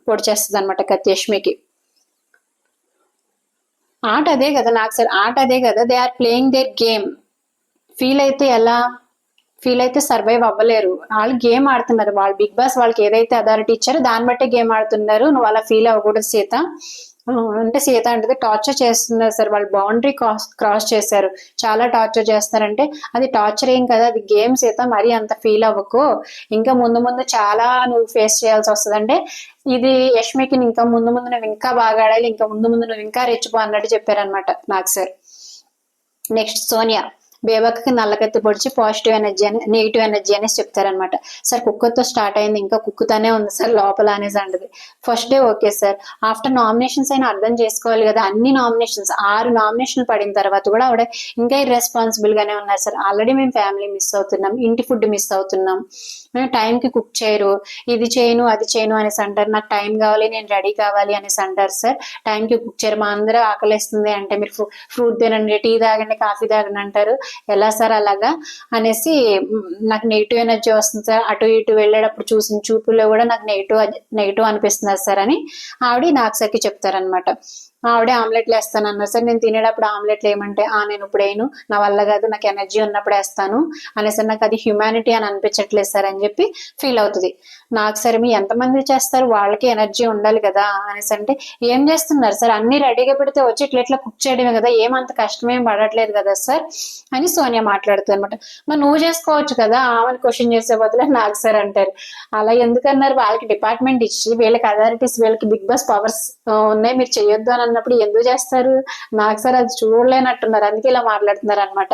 పొడి చేస్తుంది అనమాట కత్యష్మికి. ఆట అదే కదా నాకు సార్, ఆట అదే కదా, they are playing their game, feel అయితే సర్వైవ్ అవ్వలేరు, వాళ్ళు గేమ్ ఆడుతున్నారు, వాళ్ళు బిగ్ బాస్ వాళ్ళకి ఏదైతే అథారిటీ ఇచ్చారో దాన్ని బట్టే గేమ్ ఆడుతున్నారు, నువ్వు అలా ఫీల్ అవ్వకూడదు సీత అంటే. సీత అంటే టార్చర్ చేస్తున్నారు సార్, వాళ్ళు బౌండరీ క్రాస్ చేశారు, చాలా టార్చర్ చేస్తారంటే అది టార్చర్ ఏం కదా, అది గేమ్ సీత, మరీ అంత ఫీల్ అవ్వకు, ఇంకా ముందు చాలా నువ్వు ఫేస్ చేయాల్సి వస్తుంది, అంటే ఇది యష్మికి ఇంకా ముందు నువ్వు ఇంకా బాగా ఆడాలి, ఇంకా ముందు నువ్వు ఇంకా రెచ్చిపో అన్నట్టు చెప్పారనమాట నాకు సార్. నెక్స్ట్ సోనియా బేబక్కకి నల్లకత్తి పొడిచి పాజిటివ్ ఎనర్జీ అని నెగిటివ్ ఎనర్జీ అనేసి చెప్తారనమాట. సార్ కుక్కర్తో స్టార్ట్ అయింది, ఇంకా కుక్కుతానే ఉంది సార్ లోపల అనేసి అంటది. First day okay sir, after nominations అయినా అర్థం చేసుకోవాలి కదా, అన్ని నామినేషన్స్ 6 నామినేషన్లు పడిన తర్వాత కూడా ఆవిడ ఇంకా ఇర్రెస్పాన్సిబుల్ గానే ఉన్నారు సార్. ఆల్రెడీ మేము ఫ్యామిలీ మిస్ అవుతున్నాం, ఇంటి ఫుడ్ మిస్ అవుతున్నాం, టైంకి కుక్ చేయరు, ఇది చేయను అది చేయను అనేసి అంటారు, నాకు టైం కావాలి నేను రెడీ కావాలి అనేసి అంటారు సార్. టైంకి కుక్ చేయరు, మా అందరూ ఆకలిస్తుంది అంటే మీరు ఫ్రూట్ తినండి, టీ తాగండి, కాఫీ తాగండి అంటారు, ఎలా సార్ అలాగా అనేసి నాకు నెగిటివ్ ఎనర్జీ వస్తుంది సార్, అటు ఇటు వెళ్ళేటప్పుడు చూసిన చూపుల్లో కూడా నాకు నెగిటివ్ అనిపిస్తున్నారు సార్ అని ఆవిడ నాగసాకి చెప్తారనమాట. ఆవిడే ఆమ్లెట్లు వేస్తానన్నారు సార్, నేను తినేటప్పుడు ఆమ్లెట్లు ఏమంటే నేను ఇప్పుడు వేయను, నా వల్ల కాదు, నాకు ఎనర్జీ ఉన్నప్పుడు వేస్తాను అనేసి, నాకు అది హ్యూమానిటీ అని అనిపించట్లేదు సార్ అని చెప్పి ఫీల్ అవుతుంది. నాకు సరే మీ ఎంతమంది చేస్తారు, వాళ్ళకి ఎనర్జీ ఉండాలి కదా అనేసి అంటే, ఏం చేస్తున్నారు సార్, అన్ని రెడీగా పెడితే వచ్చి ఇట్లా కుక్ చేయడమే కదా, ఏమంత కష్టమేం పడట్లేదు కదా సార్ అని సోనియా మాట్లాడుతుంది అనమాట. మరి నువ్వు చేసుకోవచ్చు కదా ఆమెను క్వశ్చన్ చేసే బదులు నాకు సార్ అంటారు. అలా ఎందుకన్నారు, వాళ్ళకి డిపార్ట్మెంట్ ఇచ్చి వీళ్ళకి అథారిటీస్ వీళ్ళకి బిగ్ బాస్ పవర్స్ ఉన్నాయి, మీరు చెయ్యొద్దు అని అన్నప్పుడు ఎందుకు చేస్తారు, నాకు సార్ అది చూడలేనట్టున్నారు, అందుకే ఇలా మాట్లాడుతున్నారు అనమాట.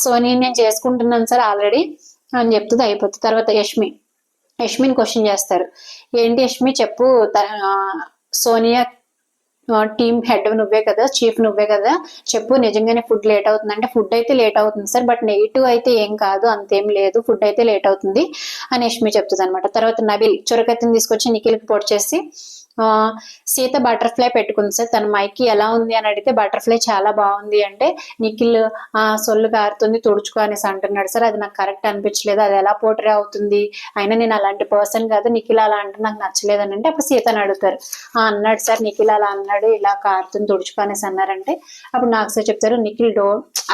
సోనీ నేను చేసుకుంటున్నాను సార్ ఆల్రెడీ అని చెప్తుంది, అయిపోతుంది. తర్వాత యష్మిని క్వశ్చన్ చేస్తారు, ఏంటి యష్మి చెప్పు, సోనియా టీమ్ హెడ్ నువ్వే కదా, చీఫ్ నువ్వే కదా, చెప్పు నిజంగానే ఫుడ్ లేట్ అవుతుంది అంటే, ఫుడ్ అయితే లేట్ అవుతుంది సార్, బట్ నెగిటివ్ అయితే ఏం కాదు, అంతేం లేదు, ఫుడ్ అయితే లేట్ అవుతుంది అని యష్మి చెప్తుంది అనమాట. తర్వాత నబిల్ చురకత్తిని తీసుకొచ్చి నిఖిల్కి పొడి చేసి, సీత బటర్ఫ్లై పెట్టుకుంది సార్, తన మైకి ఎలా ఉంది అని అడిగితే బటర్ఫ్లై చాలా బాగుంది అంటే, నిఖిల్ సొల్లు కారుతుంది తుడుచుకో అనేసి అంటున్నాడు సార్, అది నాకు కరెక్ట్ అనిపించలేదు, అది ఎలా పోట్రే అవుతుంది, అయినా నేను అలాంటి పర్సన్ కాదు, నిఖిల్ అలా అంటే నాకు నచ్చలేదు అని అంటే, అప్పుడు సీతని అడుగుతారు, అన్నాడు సార్ నిఖిల్ అలా అన్నాడు, ఇలా కారుతుంది తుడుచుకో అనేసి అన్నారంటే, అప్పుడు నాకు సార్ చెప్తారు, నిఖిల్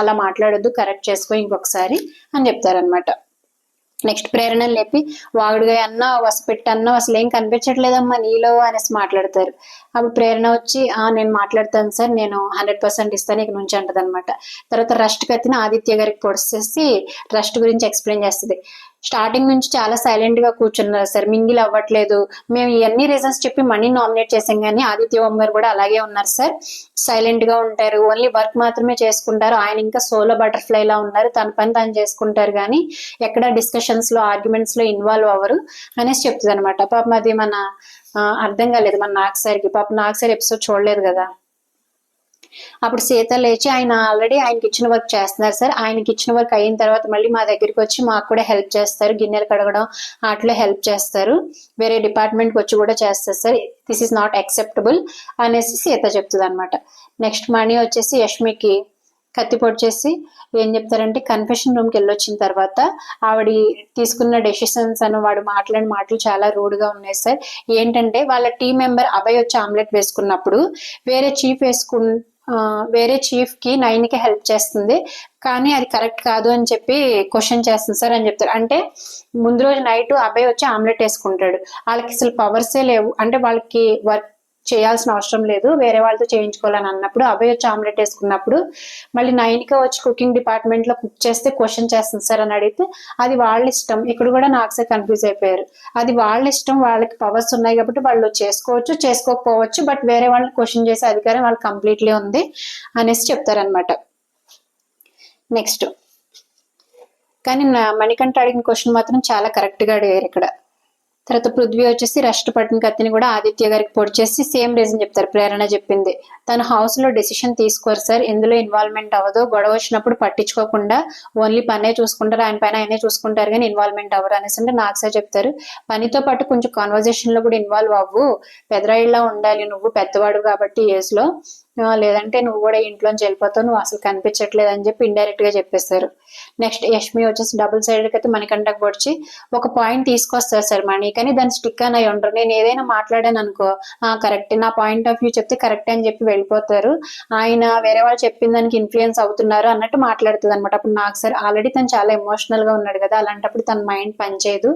అలా మాట్లాడొద్దు, కరెక్ట్ చేసుకో ఇంకొకసారి అని చెప్తారనమాట. నెక్స్ట్ ప్రేరణ లేపి, వాగుడుగా అన్నా వసపెట్టి అన్నా అసలు ఏం కనిపించట్లేదమ్మా నీలో అనేసి మాట్లాడతారు. అప్పుడు ప్రేరణ వచ్చి నేను మాట్లాడతాను సార్, నేను 100% ఇస్తాను ఇక నుంచి అంటది అనమాట. తర్వాత రస్ట్ కత్తిని ఆదిత్య గారికి పొడిచేసి రస్ట్ గురించి ఎక్స్ప్లెయిన్ చేస్తుంది. స్టార్టింగ్ నుంచి చాలా సైలెంట్ గా కూర్చున్నారు సార్, మింగిల్ అవ్వట్లేదు, మేము ఇవన్నీ రీజన్స్ చెప్పి మనీ నామినేట్ చేసాం కానీ ఆదిత్య ఓం గారు కూడా అలాగే ఉన్నారు సార్, సైలెంట్ గా ఉంటారు, ఓన్లీ వర్క్ మాత్రమే చేసుకుంటారు, ఆయన ఇంకా సోలో బటర్ఫ్లై లా ఉన్నారు, తన పని తను చేసుకుంటారు కానీ ఎక్కడ డిస్కషన్స్ లో ఆర్గ్యుమెంట్స్ లో ఇన్వాల్వ్ అవ్వరు అనేసి చెప్తుంది అనమాట. పాపం అది మన అర్థం కాలేదు మన నాగ్ సార్కి, పాపం నాగ్ సార్ ఎపిసోడ్ చూడలేదు కదా. అప్పుడు సీత లేచి, ఆయన ఆల్రెడీ ఆయనకి ఇచ్చిన వర్క్ చేస్తున్నారు సార్, ఆయనకి ఇచ్చిన వర్క్ అయిన తర్వాత మళ్ళీ మా దగ్గరికి వచ్చి మాకు కూడా హెల్ప్ చేస్తారు, గిన్నెలు కడగడం వాటిలో హెల్ప్ చేస్తారు, వేరే డిపార్ట్మెంట్కి వచ్చి కూడా చేస్తారు sir, this is not acceptable అనేసి సీత చెప్తుంది అనమాట. నెక్స్ట్ మణి వచ్చేసి యష్మికి కత్తి పొడిచేసి ఏం చెప్తారంటే, కన్ఫెషన్ రూమ్కి వెళ్ళొచ్చిన తర్వాత ఆవిడ తీసుకున్న డెసిషన్స్ అని వాడు మాట్లాడిన మాటలు చాలా రూడ్గా ఉన్నాయి సార్. ఏంటంటే వాళ్ళ టీం మెంబర్ అభయ్ వచ్చి ఆమ్లెట్ వేసుకున్నప్పుడు వేరే చీఫ్ కి 9కి హెల్ప్ చేస్తుంది, కానీ అది కరెక్ట్ కాదు అని చెప్పి క్వశ్చన్ చేస్తుంది సార్ అని చెప్తారు. అంటే ముందు రోజు నైట్ అబ్బాయి వచ్చి ఆమ్లెట్ వేసుకుంటాడు, వాళ్ళకి అసలు పవర్సే లేవు, అంటే వాళ్ళకి వర్క్ చేయాల్సిన అవసరం లేదు, వేరే వాళ్ళతో చేయించుకోవాలని అన్నప్పుడు అబ్బాయి వచ్చి ఆమ్లెట్ వేసుకున్నప్పుడు మళ్ళీ 9కి వచ్చి కుకింగ్ డిపార్ట్మెంట్ లో కుక్ చేస్తే క్వశ్చన్ చేస్తుంది సార్ అని అడిగితే, అది వాళ్ళ ఇష్టం, ఇక్కడ కూడా నాకు సార్ కన్ఫ్యూజ్ అయిపోయారు, అది వాళ్ళ ఇష్టం, వాళ్ళకి పవర్స్ ఉన్నాయి కాబట్టి వాళ్ళు చేసుకోవచ్చు చేసుకోకపోవచ్చు, బట్ వేరే వాళ్ళని క్వశ్చన్ చేసే అధికారం వాళ్ళకి కంప్లీట్లీ ఉంది అనేసి చెప్తారనమాట. నెక్స్ట్ కానీ మణికంఠ అడిగిన క్వశ్చన్ మాత్రం చాలా కరెక్ట్ గా అడిగారు ఇక్కడ. తర్వాత పృథ్వీ వచ్చేసి రస్ట్ పట్టిన కత్తిని కూడా ఆదిత్య గారికి పొడి చేసి సేమ్ రీజన్ చెప్తారు, ప్రేరణ చెప్పింది, తన హౌస్ లో డెసిషన్ తీసుకోరు సార్, ఎందులో ఇన్వాల్వ్మెంట్ అవ్వదు, గొడవ వచ్చినప్పుడు పట్టించుకోకుండా ఓన్లీ పనే చూసుకుంటారు, ఆయన పైన ఆయనే చూసుకుంటారు కానీ ఇన్వాల్వ్మెంట్ అవ్వరు అనేసి అంటే, నాకు సార్ చెప్తారు, పనితో పాటు కొంచెం కాన్వర్జేషన్ లో కూడా ఇన్వాల్వ్ అవ్వు, పెద్దరాయిలా ఉండాలి, నువ్వు పెద్దవాడు కాబట్టి ఏజ్ లో, లేదంటే నువ్వు కూడా ఇంట్లోంచి వెళ్ళిపోతావు, నువ్వు అసలు కనిపించట్లేదు అని చెప్పి ఇండైరెక్ట్ గా చెప్పేస్తారు. నెక్స్ట్ యష్మి వచ్చేసి డబుల్ సైడెడ్ అయితే మణికంఠకు పొడిచి ఒక పాయింట్ తీసుకొస్తారు సార్ మణి, కానీ దాన్ని స్టిక్ అని అయి ఉంటారు, నేను ఏదైనా మాట్లాడాను అనుకో కరెక్ట్, నా పాయింట్ ఆఫ్ వ్యూ చెప్తే కరెక్ట్ అని చెప్పి వెళ్ళిపోతారు, ఆయన వేరే వాళ్ళు చెప్పిన దానికి ఇన్ఫ్లుయెన్స్ అవుతున్నారు అన్నట్టు మాట్లాడుతుంది అనమాట. అప్పుడు నాకు సార్ ఆల్రెడీ తను చాలా ఎమోషనల్ గా ఉన్నాడు కదా, అలాంటప్పుడు తన మైండ్ పనిచేయదు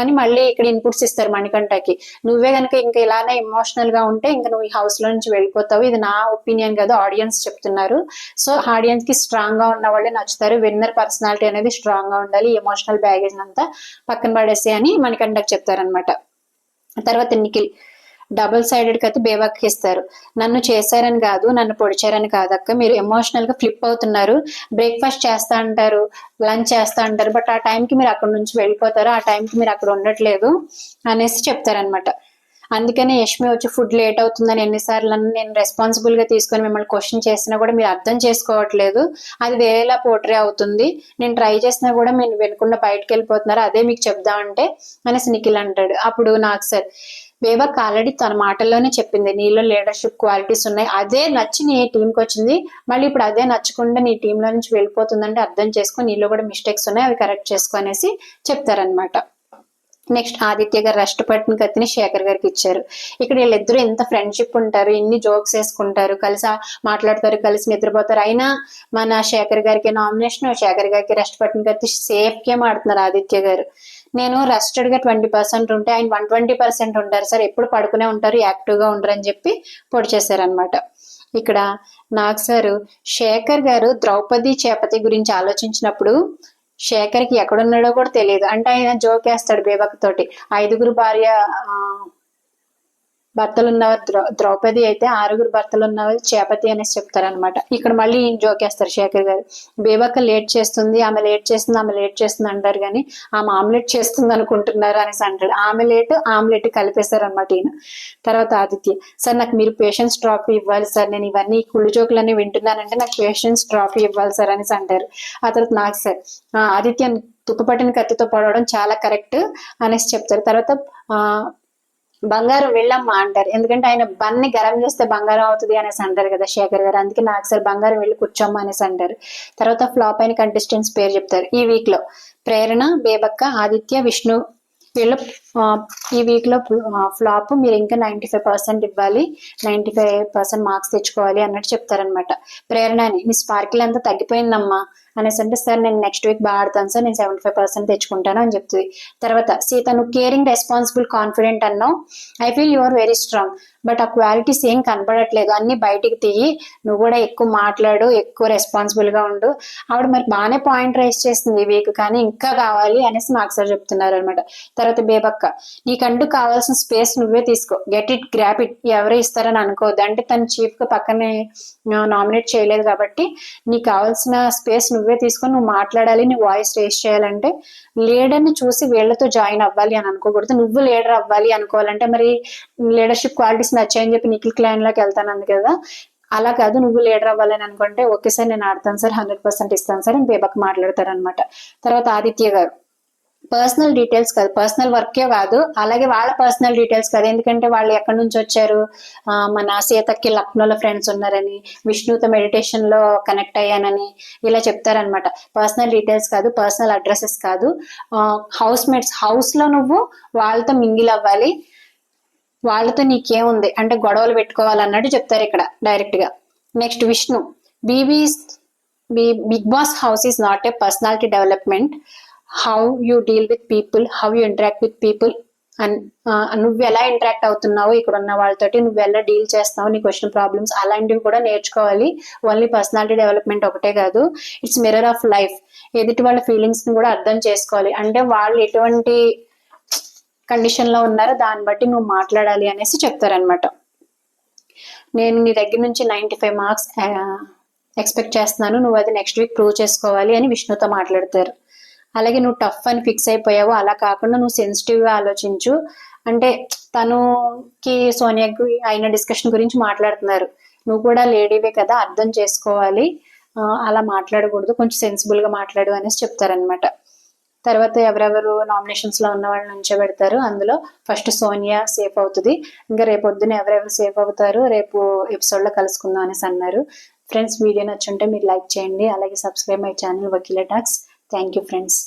అని మళ్ళీ ఇక్కడ ఇన్పుట్స్ ఇస్తారు మణికంఠకి, నువ్వే కనుక ఇంకా ఇలానే ఎమోషనల్ గా ఉంటే ఇంకా నువ్వు ఈ హౌస్ లో నుంచి వెళ్ళిపోతావు, ఇది నా ఒపీనియన్ కదా, ఆడియన్స్ చెప్తున్నారు, సో ఆడియన్స్ కి స్ట్రాంగ్ గా ఉన్న వాళ్ళే నచ్చుతారు, విన్నర్ పర్సనాలిటీ అనేది స్ట్రాంగ్ గా ఉండాలి, ఎమోషనల్ బ్యాగేజ్ అంతా పక్కన పడేసి అని మణికంఠకి చెప్తారనమాట. తర్వాత నిఖిల్ డబుల్ సైడెడ్ కత్తి బేబక్కి ఇస్తారు. నన్ను చేశారని కాదు, నన్ను పొడిచారని కాదు అక్క, మీరు ఎమోషనల్ గా ఫ్లిప్ అవుతున్నారు. బ్రేక్ఫాస్ట్ చేస్తా అంటారు, లంచ్ చేస్తా అంటారు, బట్ ఆ టైంకి మీరు అక్కడ నుంచి వెళ్ళిపోతారు, ఆ టైంకి మీరు అక్కడ ఉండట్లేదు అనేసి చెప్తారనమాట. అందుకనే యష్మి వచ్చి ఫుడ్ లేట్ అవుతుందని ఎన్నిసార్లు నేను రెస్పాన్సిబుల్ గా తీసుకొని మిమ్మల్ని క్వశ్చన్ చేసినా కూడా మీరు అర్థం చేసుకోవట్లేదు, అది వేరేలా పోర్ట్రే అవుతుంది, నేను ట్రై చేసినా కూడా మీరు వినకుండా బయటకు వెళ్ళిపోతున్నారు, అదే మీకు చెప్దామంటే అనేసి నిఖిల్ అంటాడు. అప్పుడు నాకు సార్ బేబక్ ఆల్రెడీ తన మాటల్లోనే చెప్పింది, నీలో లీడర్షిప్ క్వాలిటీస్ ఉన్నాయి, అదే నచ్చి నీ టీంకి వచ్చింది, మళ్ళీ ఇప్పుడు అదే నచ్చకుండా నీ టీంలో నుంచి వెళ్ళిపోతుందంటే అర్థం చేసుకో, నీలో కూడా మిస్టేక్స్ ఉన్నాయి, అవి కరెక్ట్ చేసుకో అనేసి చెప్తారనమాట. నెక్స్ట్ ఆదిత్య గారు రెస్ట్ పట్టిన కత్తిని శేఖర్ గారికి ఇచ్చారు. ఇక్కడ వీళ్ళిద్దరూ ఎంత ఫ్రెండ్షిప్ ఉంటారు, ఇన్ని జోక్స్ వేసుకుంటారు, కలిసి మాట్లాడతారు, కలిసి నిద్రపోతారు, అయినా మన శేఖర్ గారికి నామినేషన్, శేఖర్ గారికి రెస్ట్ పట్టిన కత్తి సేఫ్ గేమ్ ఆడుతున్నారు ఆదిత్య గారు. నేను రెస్టెడ్ గా 20% ఉంటే ఆయన 120% ఉంటారు సార్, ఎప్పుడు పడుకునే ఉంటారు, యాక్టివ్ గా ఉంటారు అని చెప్పి పొడి చేశారనమాట. ఇక్కడ నాకు సారు శేఖర్ గారు ద్రౌపది చేపతి గురించి ఆలోచించినప్పుడు శేఖర్కి ఎక్కడున్నాడో కూడా తెలియదు, అంటే ఆయన జోక్ వేస్తాడు బేబక్ తోటి, 5 భార్య భర్తలు ఉన్నవారు ద్రౌపది అయితే 6 భర్తలు ఉన్నవారు చేపతి అనేసి చెప్తారనమాట. ఇక్కడ మళ్ళీ జోకేస్తారు శేఖర్ గారు, బేబక్క లేట్ చేస్తుంది, ఆమె లేట్ చేస్తుంది, ఆమె లేట్ చేస్తుంది అంటారు కానీ ఆమె ఆమ్లెట్ చేస్తుంది అనుకుంటున్నారు అనేసి అంటాడు. ఆమ్లెట్ కలిపేశారు అనమాట ఈయన. తర్వాత ఆదిత్య, సార్ నాకు మీరు పేషెన్స్ ట్రాఫీ ఇవ్వాలి సార్, నేను ఇవన్నీ కుళ్ళు జోకులన్నీ వింటున్నానంటే నాకు పేషెన్స్ ట్రాఫీ ఇవ్వాలి సార్ అనేసి అంటారు. ఆ తర్వాత నాకు సార్ ఆదిత్య తుప్పుపట్టిన కత్తితో పొడవడం చాలా కరెక్ట్ అనేసి చెప్తారు. తర్వాత బంగారం వెళ్ళమ్మా అంటారు, ఎందుకంటే ఆయన బన్ని గరం చేస్తే బంగారం అవుతుంది అనేసి అంటారు కదా శేఖర్ గారు, అందుకే నాకు సార్ బంగారం వెళ్ళి కూర్చోమ్మా అనేసి అంటారు. తర్వాత ఫ్లాప్ అయిన కంటెస్టెంట్స్ పేరు చెప్తారు. ఈ వీక్ లో ప్రేరణ, బేబక్క, ఆదిత్య, విష్ణు వీళ్ళు ఈ వీక్ లో ఫ్లాప్, మీరు ఇంకా 95% ఇవ్వాలి, 95% మార్క్స్ తెచ్చుకోవాలి అన్నట్టు చెప్తారనమాట. ప్రేరణని, మీ స్పార్కిల్ అంతా తగ్గిపోయిందమ్మా అనేసి అంటే, సార్ నేను నెక్స్ట్ వీక్ బాగా ఆడతాను సార్, నేను 75% తెచ్చుకుంటాను అని చెప్తుంది. తర్వాత సీత, నువ్వు కేరింగ్, రెస్పాన్సిబుల్, కాన్ఫిడెంట్ అన్నావు, I feel you are very strong, but ఆ క్వాలిటీస్ ఏం కనపడట్లేదు, అన్ని బయటికి తీయి, నువ్వు కూడా ఎక్కువ మాట్లాడు, ఎక్కువ రెస్పాన్సిబుల్ గా ఉండు. ఆవిడ మరి బాగానే పాయింట్ రైస్ చేస్తుంది ఈ వీక్, కానీ ఇంకా కావాలి అనేసి నాకు సార్ చెప్తున్నారు అనమాట. తర్వాత బేబక్క, నీకంటూ కావాల్సిన స్పేస్ నువ్వే తీసుకో, గెట్ ఇట్, గ్రాప్ ఇట్, ఎవరు ఇస్తారని అనుకోవద్దు, అంటే తను చీఫ్ గా పక్కనే నామినేట్ చేయలేదు కాబట్టి నీకు కావాల్సిన స్పేస్ నువ్వే తీసుకొని నువ్వు మాట్లాడాలి, నీ వాయిస్ రేస్ చేయాలంటే లీడర్ని చూసి వీళ్ళతో జాయిన్ అవ్వాలి అని అనుకోకూడదు, నువ్వు లీడర్ అవ్వాలి అనుకోవాలంటే మరి లీడర్షిప్ క్వాలిటీస్ నచ్చాయని చెప్పి నిఖిల్ క్లైన్ లోకి వెళ్తాను కదా, అలా కాదు, నువ్వు లీడర్ అవ్వాలని అనుకుంటే ఓకే సార్ నేను ఆడతాను సార్, 100% ఇస్తాను సార్ అని బేబక్ మాట్లాడతారనమాట. తర్వాత ఆదిత్య గారు పర్సనల్ డీటెయిల్స్ కాదు, పర్సనల్ వర్కే కాదు, అలాగే వాళ్ళ పర్సనల్ డీటెయిల్స్ కాదు, ఎందుకంటే వాళ్ళు ఎక్కడి నుంచి వచ్చారు, మన సీతకి లక్నోలో ఫ్రెండ్స్ ఉన్నారని, విష్ణుతో మెడిటేషన్ లో కనెక్ట్ అయ్యానని ఇలా చెప్తారనమాట. పర్సనల్ డీటెయిల్స్ కాదు, పర్సనల్ అడ్రసెస్ కాదు, హౌస్ మేట్స్, హౌస్ లో నువ్వు వాళ్ళతో మింగిల్ అవ్వాలి, వాళ్ళతో నీకేముంది అంటే గొడవలు పెట్టుకోవాలన్నట్టు చెప్తారు ఇక్కడ డైరెక్ట్ గా. Next Vishnu, big boss house is not a personality development, how you deal with people, how you interact with people, నువ్వు ఎలా ఇంటరాక్ట్ అవుతున్నావు ఇక్కడ ఉన్న వాళ్ళతోటి, నువ్వు ఎలా డీల్ చేస్తున్నావు, నీకు వచ్చిన ప్రాబ్లమ్స్ అలాంటివి కూడా నేర్చుకోవాలి, ఓన్లీ పర్సనాలిటీ డెవలప్మెంట్ ఒకటే కాదు, ఇట్స్ మిర్రర్ ఆఫ్ లైఫ్, ఎదుటి వాళ్ళ ఫీలింగ్స్ ని కూడా అర్థం చేసుకోవాలి, అంటే వాళ్ళు ఎటువంటి కండిషన్ లో ఉన్నారో దాన్ని బట్టి నువ్వు మాట్లాడాలి అనేసి చెప్తారనమాట. నేను నీ దగ్గర నుంచి 95 మార్క్స్ ఎక్స్పెక్ట్ చేస్తున్నాను, నువ్వు అది నెక్స్ట్ వీక్ ప్రూవ్ చేసుకోవాలి అని విష్ణుతో మాట్లాడతారు. అలాగే నువ్వు టఫ్ అని ఫిక్స్ అయిపోయావు, అలా కాకుండా నువ్వు సెన్సిటివ్ గా ఆలోచించు, అంటే తనుకి సోనియాకి అయిన డిస్కషన్ గురించి మాట్లాడుతున్నారు, నువ్వు కూడా లేడీవే కదా అర్థం చేసుకోవాలి, అలా మాట్లాడకూడదు, కొంచెం సెన్సిబుల్ గా మాట్లాడు అనేసి చెప్తారనమాట. తర్వాత ఎవరెవరు నామినేషన్స్ లో ఉన్న వాళ్ళు నుంచోబెడతారు, అందులో ఫస్ట్ సోనియా సేఫ్ అవుతుంది, ఇంకా రేపు పొద్దున ఎవరెవరు సేఫ్ అవుతారు రేపు ఎపిసోడ్ లో కలుసుకుందాం అనేసి అన్నారు. ఫ్రెండ్స్, వీడియో నచ్చుంటే మీరు లైక్ చేయండి, అలాగే subscribe my channel Vakila talks. Thank you friends.